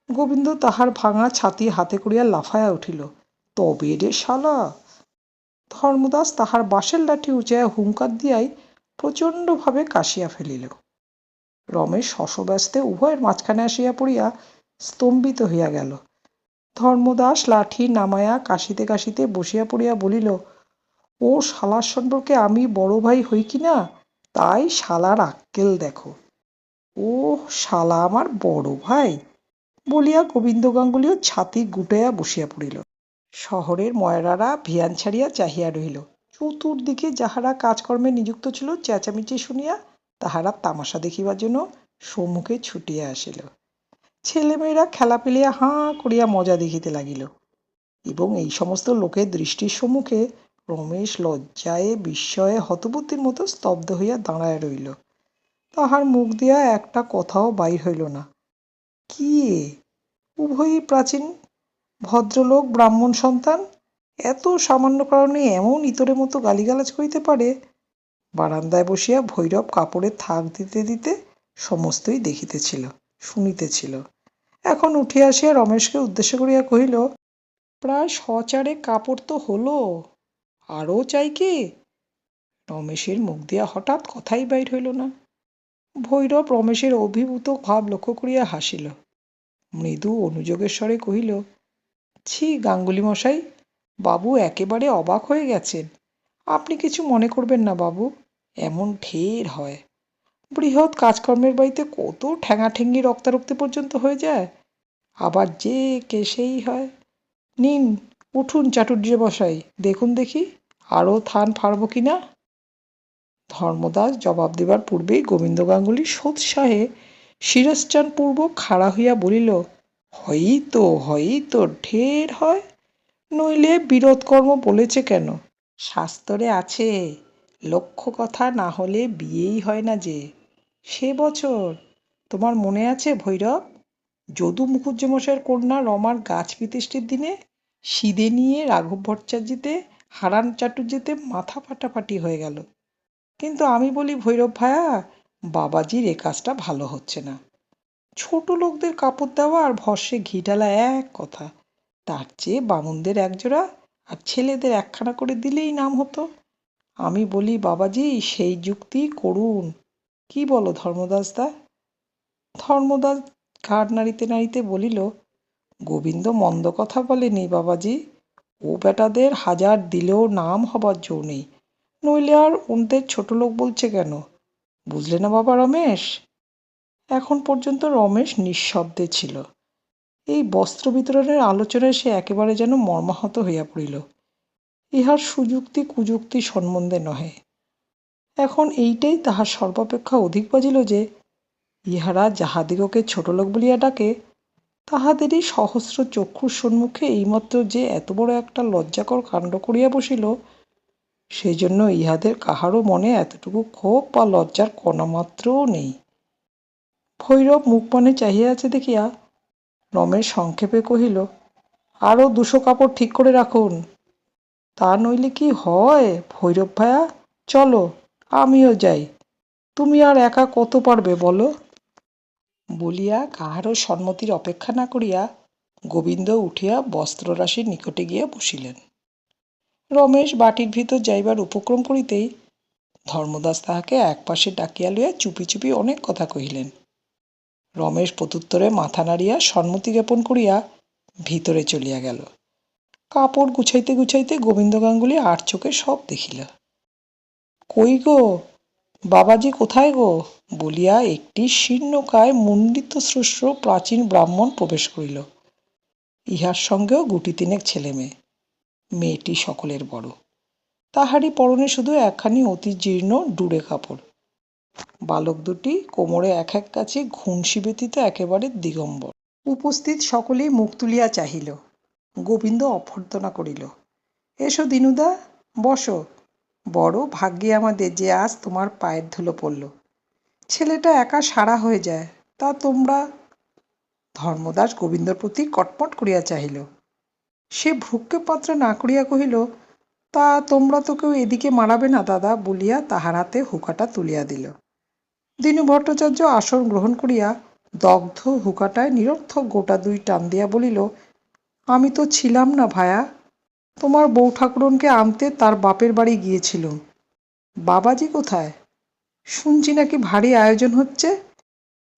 গোবিন্দ তাহার ভাঙা ছাতি হাতে করিয়া লাফাইয়া উঠিল। তবে রে শালা! ধর্মদাস তাহার বাঁশের লাঠি উঁচাইয়া হুঙ্কার দিয়াই প্রচণ্ডভাবে কাশিয়া ফেলিল। রমেশ শশব্যস্তে উভয়ের মাঝখানে আসিয়া পড়িয়া স্তম্ভিত হইয়া গেল। ধর্মদাস লাঠি নামাইয়া কাশিতে কাশিতে বসিয়া পড়িয়া বলিল, ও শালার সম্পর্কে আমি বড় ভাই হই কিনা তাই শালার আক্কেল দেখো। ও শালা আমার বড় ভাই বলিয়া গোবিন্দ গাঙ্গুলিও ছাতি গুটাইয়া বসিয়া পড়িল। শহরের ময়রারা ভিয়ান ছাড়িয়া চাহিয়া রহিল। চতুর্দিকে যাহারা কাজকর্মে নিযুক্ত ছিল চেঁচামেচি শুনিয়া তাহারা তামাশা দেখিবার জন্য সম্মুখে ছুটিয়া আসিল। ছেলেমেয়েরা খেলা পেলিয়া হাঁ করিয়া মজা দেখিতে লাগিল এবং এই সমস্ত লোকের দৃষ্টির সম্মুখে রমেশ লজ্জায় বিস্ময়ে হতবুদ্ধির মতো স্তব্ধ হইয়া দাঁড়াইয়া রহিল। তাহার মুখ দিয়া একটা কথাও বাহির হইল না। কি এ? উভয়ই প্রাচীন ভদ্রলোক, ব্রাহ্মণ সন্তান, এত সামান্য কারণে এমন ইতরের মতো গালিগালাজ করিতে পারে? বারান্দায় বসিয়া ভৈরব কাপড়ে থাক দিতে দিতে সমস্তই দেখিতেছিল, শুনিতেছিল। এখন উঠিয়া আসিয়া রমেশকে উদ্দেশ্য করিয়া কহিল, প্রায় 100 কাপড় তো হলো, আরও চাই কি? রমেশের মুখ দিয়া হঠাৎ কথাই বাইর হইল না। ভৈরব রমেশের অভিভূত ভাব লক্ষ্য করিয়া হাসিল। মৃদু অনুযোগের স্বরে কহিল, ছি গাঙ্গুলি মশাই, বাবু একেবারে অবাক হয়ে গেছেন। আপনি কিছু মনে করবেন না বাবু, এমন ঢের হয়। বৃহৎ কাজকর্মের বাড়িতে কত ঠ্যাঙাঠেঙ্গি রক্তারক্তি পর্যন্ত হয়ে যায়, আবার যে কেসেই হয়। নিন, উঠুন চাটুর্যে বসাই, দেখুন দেখি আরও থান ফাড়ব কিনা। ধর্মদাস জবাব দিবার পূর্বেই গোবিন্দ গাঙ্গুলি সোৎসাহে শিরশ্চানপূর্বক খাড়া হইয়া বলিল, হয়ই তো ঢের হয়, নইলে বিরোধকর্ম বলেছে কেন? শাস্ত্রে আছে, লক্ষ্য কথা না হলে বিয়েই হয় না যে। সে বছর তোমার মনে আছে ভৈরব, যদু মুখুজ্যমশাইয়ের কন্যা রমার গাছ প্রতিষ্ঠির দিনে সিদে নিয়ে রাঘব ভট্টাচার্যিতে হারান চাটুর্যেতে মাথা ফাটাফাটি হয়ে গেল। কিন্তু আমি বলি ভৈরব ভায়া, বাবাজির এ কাজটা ভালো হচ্ছে না। ছোট লোকদের কাপড় দেওয়া আর ভস্যে ঘি ঢালা এক কথা, তার চেয়ে বামুনদের একজোড়া আর ছেলেদের 1খানা করে দিলেই নাম হতো। আমি বলি বাবাজি সেই যুক্তি করুন, কি বলো ধর্মদাসদা? ধর্মদাস ঘাড় নাড়িতে নাড়িতে বলিল, গোবিন্দ মন্দ কথা বলেনি বাবাজি, ও বেটাদের 1000 দিলেও নাম হবার জো নেই, নইলে আর ওদের ছোট লোক বলছে কেন? বুঝলে না বাবা রমেশ? এখন পর্যন্ত রমেশ নিঃশব্দে ছিল। এই বস্ত্র বিতরণের আলোচনায় সে একেবারে যেন মর্মাহত হইয়া পড়িল। ইহার সুযুক্তি কুযুক্তি সম্বন্ধে নহে, এখন এইটাই তাহার সর্বাপেক্ষা অধিক বাজিল যে ইহারা যাহাদিগকে ছোটলোক বলিয়া ডাকে, তাহাদেরই সহস্র চক্ষুর সম্মুখে এইমাত্র যে এত বড় একটা লজ্জাকর কাণ্ড করিয়া বসিল, সেই জন্য ইহাদের কাহারও মনে এতটুকু ক্ষোভ বা লজ্জার কণামাত্রও নেই। ভৈরব মুখপানে চাহিয়া আছে দেখিয়া রমেশ সংক্ষেপে কহিল, আরও 200 কাপড় ঠিক করে রাখুন। তা নইলে কি হয় ভৈরব ভায়া, চলো আমিও যাই, তুমি আর একা কত পারবে বলো? বলিয়া কাহারও সম্মতির অপেক্ষা না করিয়া গোবিন্দ উঠিয়া বস্ত্ররাশির নিকটে গিয়া বসিলেন। রমেশ বাটির ভিতর যাইবার উপক্রম করিতেই ধর্মদাস তাহাকে একপাশে ডাকিয়া লইয়া চুপি চুপি অনেক কথা কহিলেন। রমেশ প্রত্যুত্তরে মাথা নাড়িয়া সম্মতি জ্ঞাপন করিয়া ভিতরে চলিয়া গেল। কাপড় গুছাইতে গুছাইতে গোবিন্দ গাঙ্গুলি আর চোখে সব দেখিল। কই গো বাবাজি, কোথায় গো বলিয়া একটি শীর্ণকায় মণ্ডিত শ্রুশ্র প্রাচীন ব্রাহ্মণ প্রবেশ করিল। ইহার সঙ্গেও 2-3 ছেলে মেয়ে। মেয়েটি সকলের বড়। তাহারই পরনে শুধু একখানি অতি জীর্ণ ডুরে কাপড়। বালক দুটি কোমরে এক এক কাছে ঘুনসি ব্যতীত একেবারে দিগম্বর। উপস্থিত সকলেই মুখ তুলিয়া চাহিল। গোবিন্দ অভ্যর্থনা করিল, এসো দিনুদা, বসো। বড় ভাগ্যে আমাদের যে আজ তোমার পায়ের ধুলো পড়ল। ছেলেটা একা সারা হয়ে যায়, তা তোমরা। ধর্মদাস গোবিন্দর প্রতি কটমট করিয়া চাহিল। সে ভ্রূক্ষেপমাত্র না করিয়া কহিল, তা তোমরা তো কেউ এদিকে মারাবে না দাদা, বলিয়া তাহার হাতে হুকাটা তুলিয়া দিল। দীনু ভট্টাচার্য আসন গ্রহণ করিয়া দগ্ধ হুকাটায় নিরর্থক গোটা দুই টান দিয়া বলিল, আমি তো ছিলাম না ভায়া, তোমার বউ ঠাকুরনকে আনতে তার বাপের বাড়ি গিয়েছিলুম। বাবাজি কোথায়? শুনছি নাকি ভারী আয়োজন হচ্ছে।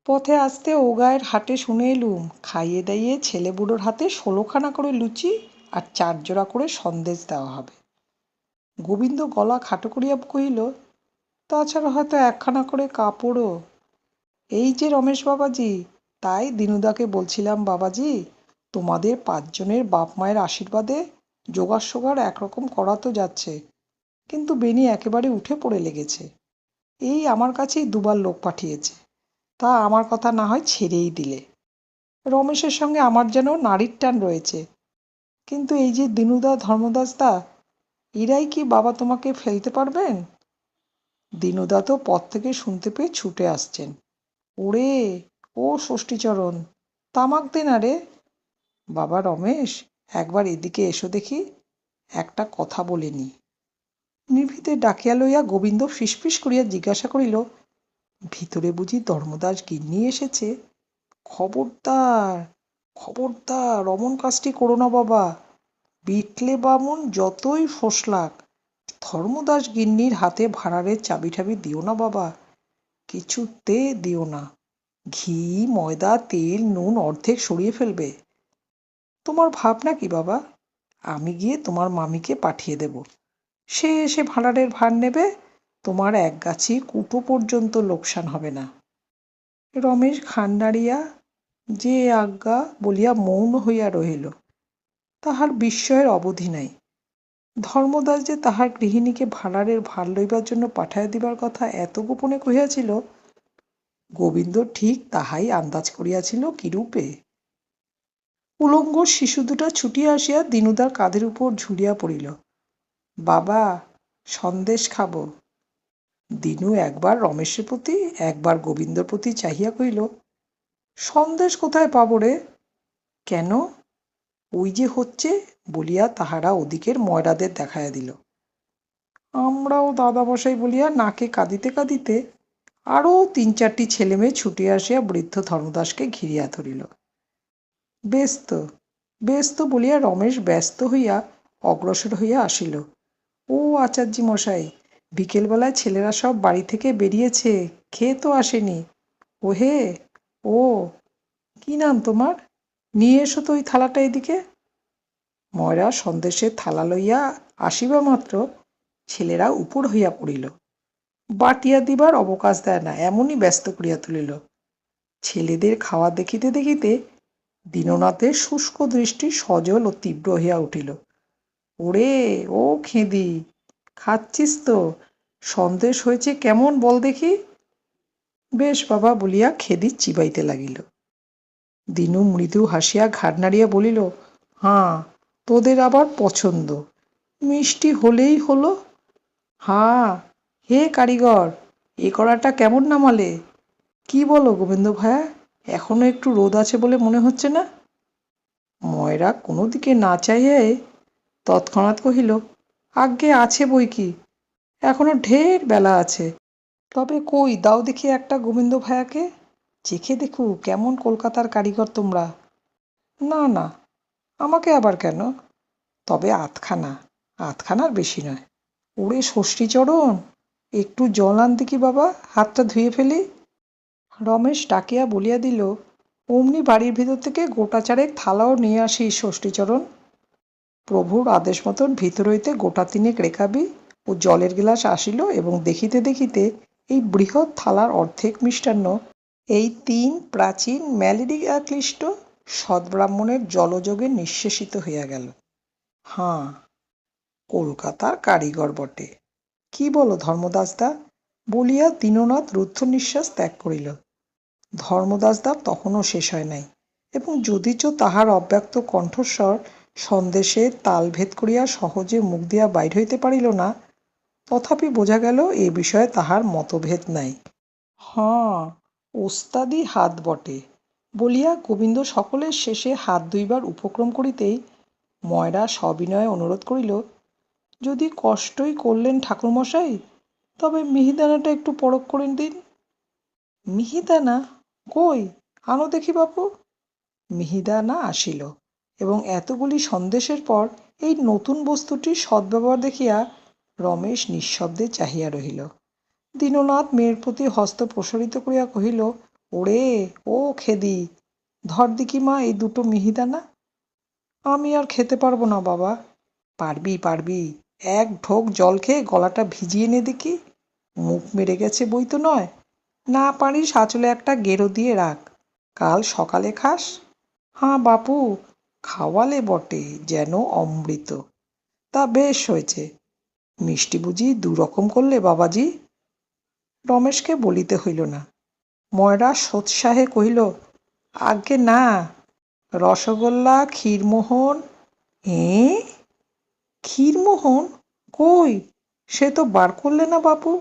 পথে আসতে ও গায়ের হাটে শুনে এলুম, খাইয়ে দাইয়ে ছেলে বুড়োর হাতে 16খানা করে লুচি আর 4 জোড়া করে সন্দেশ দেওয়া হবে। গোবিন্দ গলা খাটো করিয়া কহিল, তাছাড়া হয়তো 1খানা করে কাপড়ও। এই যে রমেশ বাবাজি, তাই দিনুদাকে বলছিলাম বাবাজি, তোমাদের 5 জনের বাপ মায়ের আশীর্বাদে জোগাড় সোগাড় একরকম করা তো যাচ্ছে, কিন্তু বেনি একেবারে উঠে পড়ে লেগেছে। এই আমার কাছেই দুবার লোক পাঠিয়েছে, তা আমার কথা না হয় ছেড়েই দিলে। রমেশের সঙ্গে আমার যেন নারীর টান রয়েছে, কিন্তু এই যে দিনুদা ধর্মদাসদা, এরাই কি বাবা তোমাকে ফেলতে পারবেন? দিনুদা তো পথ থেকে শুনতে পেয়ে ছুটে আসছেন, ওরে ও ষষ্ঠীচরণ, তামাক দে না রে। বাবা রমেশ, একবার এদিকে এসো দেখি, একটা কথা বলে নি। নিভৃতে ডাকিয়া লইয়া গোবিন্দ ফিসফিস করিয়া জিজ্ঞাসা করিল, ভিতরে বুঝি ধর্মদাস গিন্নি এসেছে? খবরদার, খবরদার, অমন কাজটি করো না বাবা। বিটলে বামুন যতই ফোসলাক, ধর্মদাস গিন্নির হাতে ভাঁড়ারের চাবি ঠাবি দিও না বাবা, কিছুতে দিও না। ঘি, ময়দা, তেল, নুন অর্ধেক সরিয়ে ফেলবে। তোমার ভাবনা কি বাবা? আমি গিয়ে তোমার মামিকে পাঠিয়ে দেব, সে এসে ভাঁড়ারের ভার নেবে, তোমার এক গাছি কুটো পর্যন্ত লোকসান হবে না। রমেশ ঘাড় নাড়িয়া যে আজ্ঞা বলিয়া মৌন হইয়া রহিল। তাহার বিস্ময়ের অবধি নাই। ধর্মদাস যে তাহার গৃহিণীকে ভাঁড়ারের ভার লইবার জন্য পাঠাইয়া দিবার কথা এত গোপনে কহিয়াছিল, গোবিন্দ ঠিক তাহাই আন্দাজ করিয়াছিল কিরূপে। উলঙ্গ শিশু দুটা ছুটিয়া আসিয়া দিনুদার কাঁধের উপর ঝুলিয়া পড়িল। বাবা, সন্দেশ খাব। দিনু একবার রমেশের প্রতি একবার গোবিন্দর প্রতি চাহিয়া কহিল, সন্দেশ কোথায় পাব রে? কেন? ওই যে হচ্ছে, বলিয়া তাহারা ওদিকের ময়রাদের দেখাইয়া দিল। আমরাও দাদামশাই বলিয়া নাকে কাঁদিতে কাঁদিতে আরও 3-4টি ছেলেমেয়ে ছুটিয়া আসিয়া বৃদ্ধ ধর্মদাসকে ঘিরিয়া ধরিল। বেশ তো, বেশ তো, বলিয়া রমেশ ব্যস্ত হইয়া অগ্রসর হইয়া আসিল। ও আচার্যি মশাই, বিকেলবেলায় ছেলেরা সব বাড়ি থেকে বেরিয়েছে, খেয়ে তো আসেনি। ওহে, ও, কি নাম তোমার? নিয়ে এসো তো ওই থালাটা এদিকে। ময়রা সন্দেশের থালা লইয়া আসিবা মাত্র ছেলেরা উপর হইয়া পড়িল। বাটিয়া দিবার অবকাশ দেয় না, এমনই ব্যস্ত করিয়া তুলিল। ছেলেদের খাওয়া দেখিতে দেখিতে দীননাথের শুষ্ক দৃষ্টি সজল ও তীব্র হইয়া উঠিল। ওরে ও খেঁদি, খাচ্ছিস তো? সন্দেশ হয়েছে কেমন বল দেখি। বেশ বাবা, বলিয়া খেদি চিবাইতে লাগিল। দিনু মৃদু হাসিয়া ঘাড় নাড়িয়া বলিল, হাঁ, তোদের আবার পছন্দ, মিষ্টি হলেই হলো। হাঁ, হে কারিগর, এ কড়াটা কেমন নামালে? কি বলো গোবিন্দ ভায়া, এখনো একটু রোদ আছে বলে মনে হচ্ছে না? ময়রা কোনো দিকে না চাইয়ে তৎক্ষণাৎ কহিল, আজ্ঞে আছে বই কি, এখনো ঢের বেলা আছে। তবে কই দাও দেখি একটা গোবিন্দ ভায়াকে, চেখে দেখু কেমন কলকাতার কারিগর তোমরা। না না, আমাকে আবার কেন? তবে আধখানা, আধখানার বেশি নয়। ওরে ষষ্ঠীচরণ, একটু জল আন দেখি বাবা, হাতটা ধুয়ে ফেলি। রমেশ ডাকিয়া বলিয়া দিল, অমনি বাড়ির ভিতর থেকে গোটা 4 থালাও নিয়ে আসিস ষষ্ঠীচরণ। প্রভুর আদেশ মতন ভিতর হইতে গোটা 3 রেখাবি ও জলের গিলাস আসিল, এবং দেখিতে দেখিতে এই বৃহৎ থালার অর্ধেক মিষ্টান্ন এই 3 প্রাচীন ম্যালেরিয়াক্লিষ্ট সদ্ব্রাহ্মণের জলযোগে নিঃশেষিত হইয়া গেল। হাঁ, কলকাতার কারিগর বটে। কি বলো ধর্মদাসদা, বলিয়া দীননাথ রুদ্ধ নিঃশ্বাস ত্যাগ করিল। ধর্মদাসদা তখনও শেষ হয় নাই, এবং যদিচ তাহার অব্যক্ত কণ্ঠস্বর সন্দেশে তালভেদ করিয়া সহজে মুখ দিয়া বাহির হইতে পারিল না, তথাপি বোঝা গেল এ বিষয়ে তাহার মতভেদ নাই। হাঁ, ওস্তাদি হাত বটে বলিয়া গোবিন্দ সকলের শেষে হাত ধুইবার উপক্রম করিতেই ময়রা সবিনয়ে অনুরোধ করিল, যদি কষ্টই করলেন ঠাকুরমশাই, তবে মিহিদানাটা একটু পরখ করে দিন। মিহিদানা কই, আনো দেখি বাপু। মিহিদানা আসিল, এবং এতগুলি সন্দেশের পর এই নতুন বস্তুটির সদ্ব্যবহার দেখিয়া রমেশ নিঃশব্দে চাহিয়া রহিল। দীননাথ মেয়ের প্রতি হস্ত প্রসারিত করিয়া কহিল, ওরে ও খেদি, ধর দিকি মা এই দুটো মিহিদানা। আমি আর খেতে পারবো না বাবা। পারবি পারবি, এক ঢোক জল খেয়ে গলাটা ভিজিয়ে নে দেখি। মুখ মেরে গেছে বই তো নয়। না পারিস আঁচলে একটা গেরো দিয়ে রাখ, কাল সকালে খাস। হাঁ বাপু, খাওয়ালে বটে যেন অমৃত। তা বেশ হয়েছে। মিষ্টি বুঝি দুরকম করলে বাবাজি? রমেশকে বলিতে হইল না। ময়রা সোৎসাহে কহিল, আজ্ঞে না, রসগোল্লা, ক্ষীরমোহন। ক্ষীরমোহন কই, সে তো বার করলে না বাপু।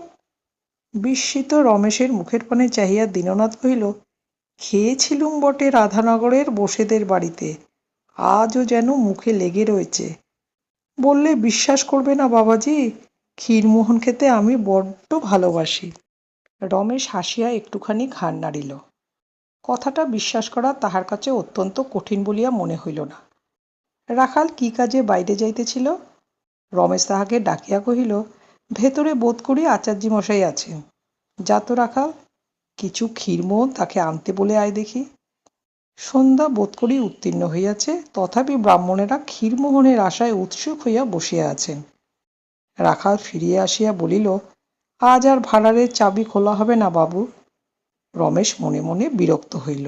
বিস্মিত রমেশের মুখের পানে চাহিয়া দীননাথ কহিল, খেয়েছিলুম বটে রাধানগরের বসেদের বাড়িতে, আজও যেন মুখে লেগে রয়েছে। বললে বিশ্বাস করবে না বাবাজি, ক্ষীরমোহন খেতে আমি বড্ড ভালোবাসি। রমেশ হাসিয়া একটুখানি ঘাড় নাড়িল। কথাটা বিশ্বাস করা তাহার কাছে অত্যন্ত কঠিন বলিয়া মনে হইল না। রাখাল কি কাজে বাইরে যাইতেছিল? রমেশ তাহাকে ডাকিয়া কহিল, ভেতরে বোধ করি আচার্যি মশাই আছেন। যা তো রাখাল, কিছু ক্ষীরমোহন তাকে আনতে বলে আয় দেখি। সন্ধ্যা বোধ করি উত্তীর্ণ হইয়াছে, তথাপি ব্রাহ্মণেরা ক্ষীরমোহনের আশায় উৎসুক হইয়া বসিয়া আছেন। রাখাল ফিরিয়া আসিয়া বলিল, আজ আর ভাঁড়ারের চাবি খোলা হবে না বাবু। রমেশ মনে মনে বিরক্ত হইল।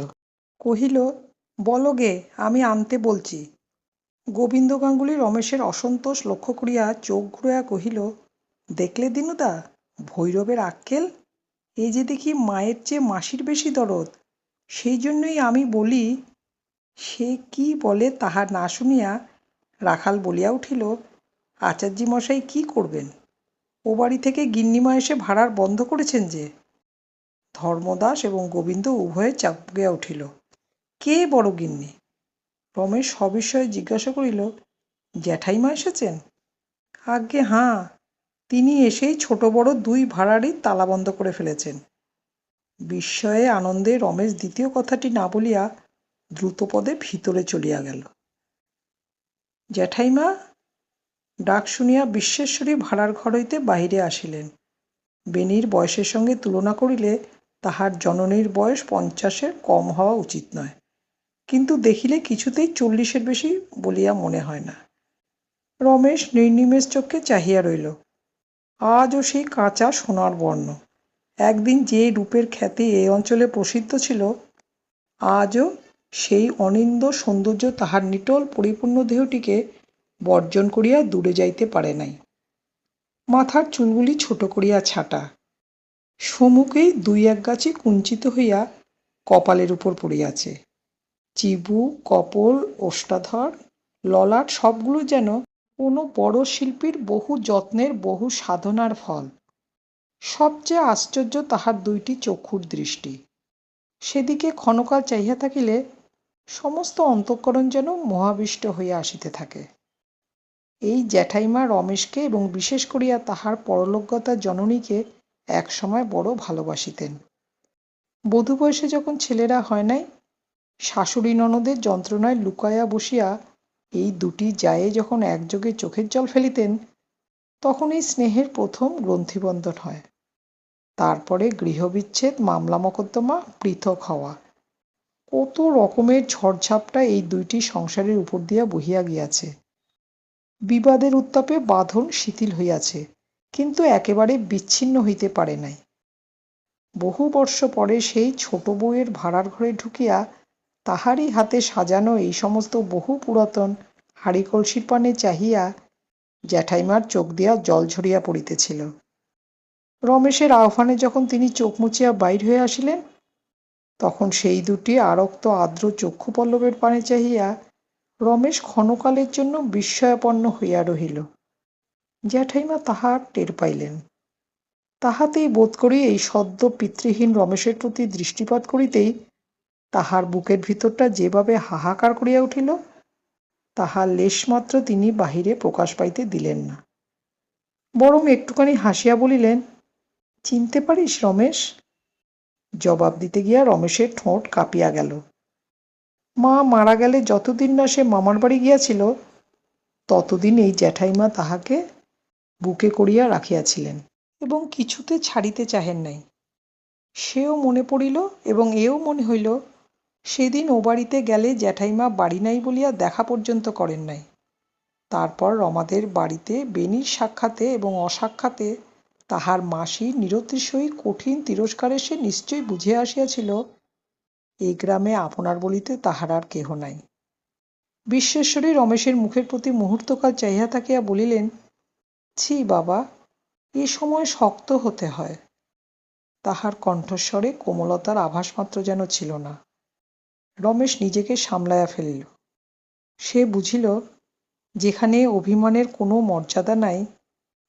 কহিল, বলো গে, আমি আনতে বলছি। গোবিন্দ গাঙ্গুলি রমেশের অসন্তোষ লক্ষ্য করিয়া চোখ ঘুরাইয়া কহিল, দেখলে দিনুদা, ভৈরবের আক্কেল! এই যে দেখি মায়ের চেয়ে মাসির বেশি দরদ। সেই জন্যই আমি বলি। সে কি বলে তাহা না শুনিয়া রাখাল বলিয়া উঠিল, আচার্যি মশাই কি করবেন? ও বাড়ি থেকে গিন্নিমা এসে ভাড়ার বন্ধ করেছেন যে। ধর্মদাস এবং গোবিন্দ উভয়ে চাপিয়া উঠিল। কে বড় গিন্নি? রমেশ সবিস্ময়ে জিজ্ঞাসা করিল, জ্যাঠাইমা এসেছেন? আজ্ঞে হাঁ, তিনি এসেই ছোট বড় দুই ভাড়ারই তালা বন্ধ করে ফেলেছেন। বিস্ময়ে আনন্দে রমেশ দ্বিতীয় কথাটি না বলিয়া দ্রুতপদে ভিতরে চলিয়া গেল। জ্যাঠাইমা! ডাক শুনিয়া বিশ্বেশ্বরী ভাড়ার ঘর হইতে বাহিরে আসিলেন। বেনির বয়সের সঙ্গে তুলনা করিলে তাহার জননীর বয়স 50-এর কম হওয়া উচিত নয়, কিন্তু দেখিলে কিছুতেই 40-এর বেশি বলিয়া মনে হয় না। রমেশ নির্নিমেষ চক্ষে চাহিয়া রইল। আজও সেই কাঁচা সোনার বর্ণ। একদিন যে রূপের খ্যাতি এই অঞ্চলে প্রসিদ্ধ ছিল, আজও সেই অনিন্দ সৌন্দর্য তাহার নিটোল পরিপূর্ণ দেহটিকে বর্জন করিয়া দূরে যাইতে পারে নাই। মাথার চুলগুলি ছোট করিয়া ছাঁটা, সম্মুখেই 2-1 গাছি কুঞ্চিত হইয়া কপালের উপর পড়িয়াছে। চিবু, কপোল, ওষ্ঠাধর, ললাট সবগুলো যেন কোনো বড় শিল্পীর বহু যত্নের বহু সাধনার ফল। সবচেয়ে আশ্চর্য তাহার 2টি চক্ষুর দৃষ্টি। সেদিকে ক্ষণকাল চাহিয়া থাকিলে সমস্ত অন্তঃকরণ যেন মোহাবিষ্ট হইয়া আসিতে থাকে। এই জ্যাঠাইমা রমেশকে এবং বিশেষ করিয়া তাহার পরলোকগতা জননীকে একসময় বড় ভালোবাসিতেন। বধূ বয়সে যখন ছেলেরা হয় নাই, শাশুড়ি ননদের যন্ত্রণায় লুকাইয়া বসিয়া এই 2টি জায়ে যখন একযোগে চোখের জল ফেলিতেন, তখন এই স্নেহের প্রথম গ্রন্থিবন্ধন হয়। তারপরে গৃহবিচ্ছেদ, মামলা মকদ্দমা, পৃথক হওয়া, কত রকমের ঝড়ঝাপটা এই 2টি সংসারের উপর দিয়া বহিয়া গিয়াছে। বিবাদের উত্তাপে বাঁধন শিথিল হইয়াছে, কিন্তু একেবারে বিচ্ছিন্ন হইতে পারে নাই। বহু বর্ষ পরে সেই ছোট বউয়ের ভাড়ার ঘরে ঢুকিয়া তাহারই হাতে সাজানো এই সমস্ত বহু পুরাতন হাঁড়ি কলসির পানে চাহিয়া জ্যাঠাইমার চোখ দিয়া জল ঝরিয়া পড়িতেছিল। রমেশের আহ্বানে যখন তিনি চোখ মুছিয়া বাহির হইয়া আসিলেন, তখন সেই দুটি আরক্ত আর্দ্র চক্ষুপল্লবের পানে চাহিয়া রমেশ ক্ষণকালের জন্য বিস্ময়াপন্ন হইয়া রহিল। জ্যাঠাইমা তাহা টের পাইলেন। তাহাতেই বোধ করি এই সদ্য পিতৃহীন রমেশের প্রতি দৃষ্টিপাত করিতেই তাহার বুকের ভিতরটা যেভাবে হাহাকার করিয়া উঠিল, তাহার লেশমাত্র তিনি বাহিরে প্রকাশ পাইতে দিলেন না। বরং একটুখানি হাসিয়া বলিলেন, চিনতে পারিস রমেশ? জবাব দিতে গিয়া রমেশের ঠোঁট কাঁপিয়া গেল। মা মারা গেলে যতদিন না সে মামার বাড়ি গিয়াছিল, ততদিন এই জ্যাঠাইমা তাহাকে বুকে করিয়া রাখিয়াছিলেন এবং কিছুতে ছাড়িতে চাহেন নাই। সেও মনে পড়িল এবং এও মনে হইল, সেদিন ও বাড়িতে গেলে জ্যাঠাইমা বাড়ি নাই বলিয়া দেখা পর্যন্ত করেন নাই। তারপর রমাদের বাড়িতে বেনির সাক্ষাতে এবং অসাক্ষাতে তাহার মাসি নিরতিশয়ী কঠিন তিরস্কারে সে নিশ্চয়ই বুঝিয়া আসিয়াছিল, এই গ্রামে আপনার বলিতে তাহার আর কেহ নাই। বিশ্বেশ্বরী রমেশের মুখের প্রতি মুহূর্তকাল চাহিয়া থাকিয়া বলিলেন, ছি বাবা, এ সময় শক্ত হতে হয়। তাহার কণ্ঠস্বরে কোমলতার আভাসমাত্র যেন ছিল না। রমেশ নিজেকে সামলাইয়া ফেলিল। সে বুঝিল, যেখানে অভিমানের কোনো মর্যাদা নাই,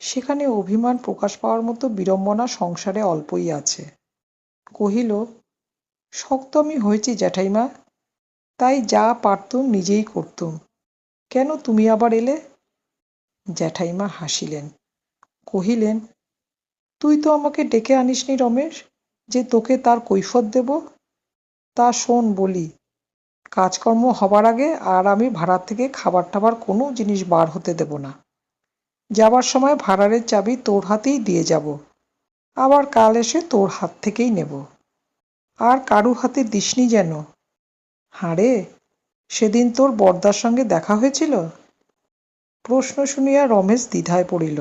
সেখানে অভিমান প্রকাশ পাওয়ার মতো বিড়ম্বনা সংসারে অল্পই আছে। কহিল, শক্ত আমি হয়েছি জ্যাঠাইমা, তাই যা পারতুম নিজেই করতুম, কেন তুমি আবার এলে? জ্যাঠাইমা হাসিলেন, কহিলেন, তুই তো আমাকে ডেকে আনিসনি রমেশ, যে তোকে তার কৈফিয়ত দেব। তা শোন বলি, কাজকর্ম হবার আগে আর আমি ভাড়ার থেকে খাবার টাবার কোনো জিনিস বার হতে দেব না। যাবার সময় ভাড়ারের চাবি তোর হাতেই দিয়ে যাব, আবার কাল এসে তোর হাত থেকেই নেব। আর কারু হাতে দিসনি যেন। হাঁরে, সেদিন তোর বরদার সঙ্গে দেখা হয়েছিল? প্রশ্ন শুনিয়া রমেশ দ্বিধায় পড়িল।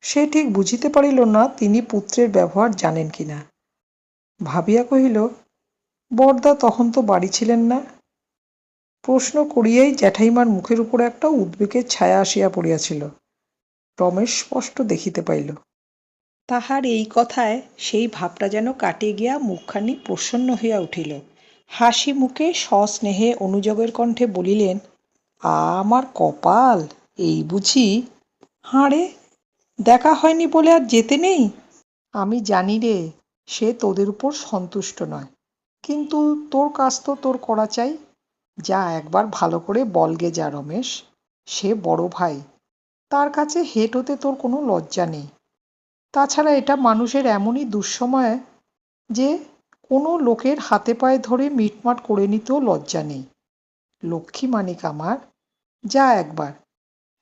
সে ঠিক বুঝিতে পারিল না তিনি পুত্রের ব্যবহার জানেন কিনা। ভাবিয়া কহিল, বরদা তখন তো বাড়ি ছিলেন না। প্রশ্ন করিয়াই জ্যাঠাইমার মুখের উপর একটা উদ্বেগের ছায়া আসিয়া পড়িয়াছিল। রমেশ স্পষ্ট দেখিতে পাইল। তাহার এই কথায় সেই ভাবটা যেন কাটিয়া গিয়া মুখখানি প্রসন্ন হইয়া উঠিল। হাসি মুখে সস্নেহে অনুযোগের কণ্ঠে বলিলেন, আমার কপাল, এই বুঝি? হাঁরে, দেখা হয়নি বলে আর যেতে নেই? আমি জানি রে, সে তোদের উপর সন্তুষ্ট নয়, কিন্তু তোর কাজ তো তোর করা চাই। যা একবার ভালো করে বলগে যা রমেশ, সে বড় ভাই, তার কাছে হেঁট হতে তোর কোনো লজ্জা নেই। তাছাড়া এটা মানুষের এমনই দুঃসময় যে কোনো লোকের হাতে পায়ে ধরে মিটমাট করে নিতেও লজ্জা নেই। লক্ষ্মী মানিক আমার, যা একবার,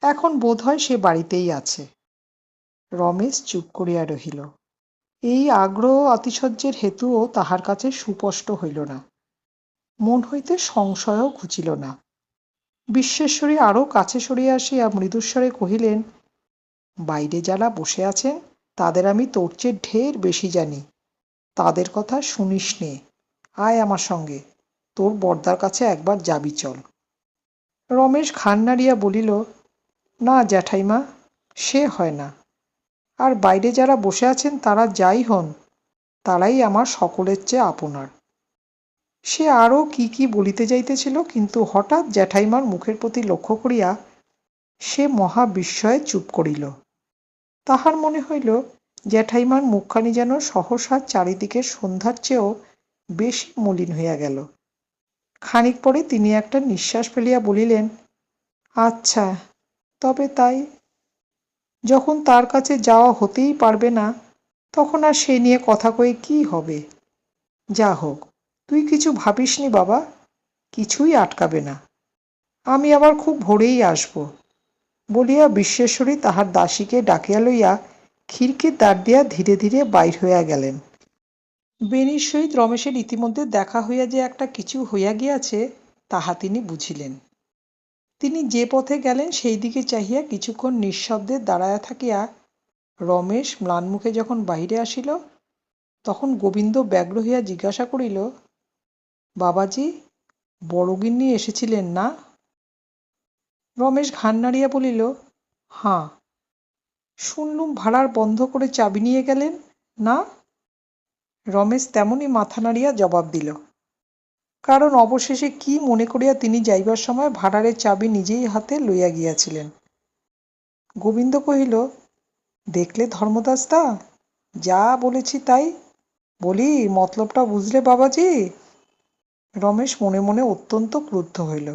এখন বোধ হয় সে বাড়িতেই আছে। রমেশ চুপ করিয়া রহিল। এই আগ্রহ আতিশয্যের হেতুও তাহার কাছে সুস্পষ্ট হইল না। মন হইতে সংশয়ও ঘুচিল না। বিশ্বেশ্বরী আরও কাছে সরিয়া আসিয়া মৃদুস্বরে কহিলেন, বাইরে যারা বসে আছেন তাদের আমি তোর চেয়ে ঢের বেশি জানি। তাদের কথা শুনিস নে, আয় আমার সঙ্গে, তোর বরদার কাছে একবার যাবি চল। রমেশ ঘাড় নাড়িয়া বলিল, না জ্যাঠাইমা, সে হয় না। আর বাইরে যারা বসে আছেন তারা যাই হন, তারাই আমার সকলের চেয়ে আপনার। সে আরও কি কি বলিতে যাইতেছিল, কিন্তু হঠাৎ জ্যাঠাইমার মুখের প্রতি লক্ষ্য করিয়া সে মহা বিস্ময়ে চুপ করিল। তাহার মনে হইল, জ্যাঠাইমার মুখখানি যেন সহসা চারিদিকের সন্ধ্যার চেয়েও বেশি মলিন হইয়া গেল। খানিক পরে তিনি একটা নিঃশ্বাস ফেলিয়া বলিলেন, আচ্ছা, তবে তাই। যখন তার কাছে যাওয়া হতেই পারবে না, তখন আর সে নিয়ে কথা কয়ে কী হবে? যা হোক, তুই কিছু ভাবিসনি বাবা, কিছুই আটকাবে না। আমি আবার খুব ভোরেই আসব, বলিয়া বিশ্বেশ্বরী তাহার দাসীকে ডাকিয়া লইয়া খিড়কির দ্বার দিয়া ধীরে ধীরে বাইর হইয়া গেলেন। বেনির সহিত রমেশের ইতিমধ্যে দেখা হইয়া যে একটা কিছু হইয়া গিয়াছে, তাহা তিনি বুঝিলেন। তিনি যে পথে গেলেন সেই দিকে চাহিয়া কিছুক্ষণ নিঃশব্দে দাঁড়াইয়া থাকিয়া রমেশ ম্লানমুখে যখন বাহিরে আসিল, তখন গোবিন্দ ব্যগ্র হইয়া জিজ্ঞাসা করিল, বাবাজি, বড়গিন্নি এসেছিলেন না? রমেশ ঘাড় নাড়িয়া বলিল, হাঁ। শুনলুম ভাড়ার বন্ধ করে চাবি নিয়ে গেলেন, না? রমেশ তেমনি মাথা নাড়িয়া জবাব দিল, কারণ অবশেষে কি মনে করিয়া তিনি যাইবার সময় ভাড়ারের চাবি নিজেই হাতে লইয়া গিয়াছিলেন। গোবিন্দ কহিল, দেখলে ধর্মদাসদা, যা বলেছি তাই। বলি, মতলবটা বুঝলে বাবাজি? রমেশ মনে মনে অত্যন্ত ক্রুদ্ধ হইল,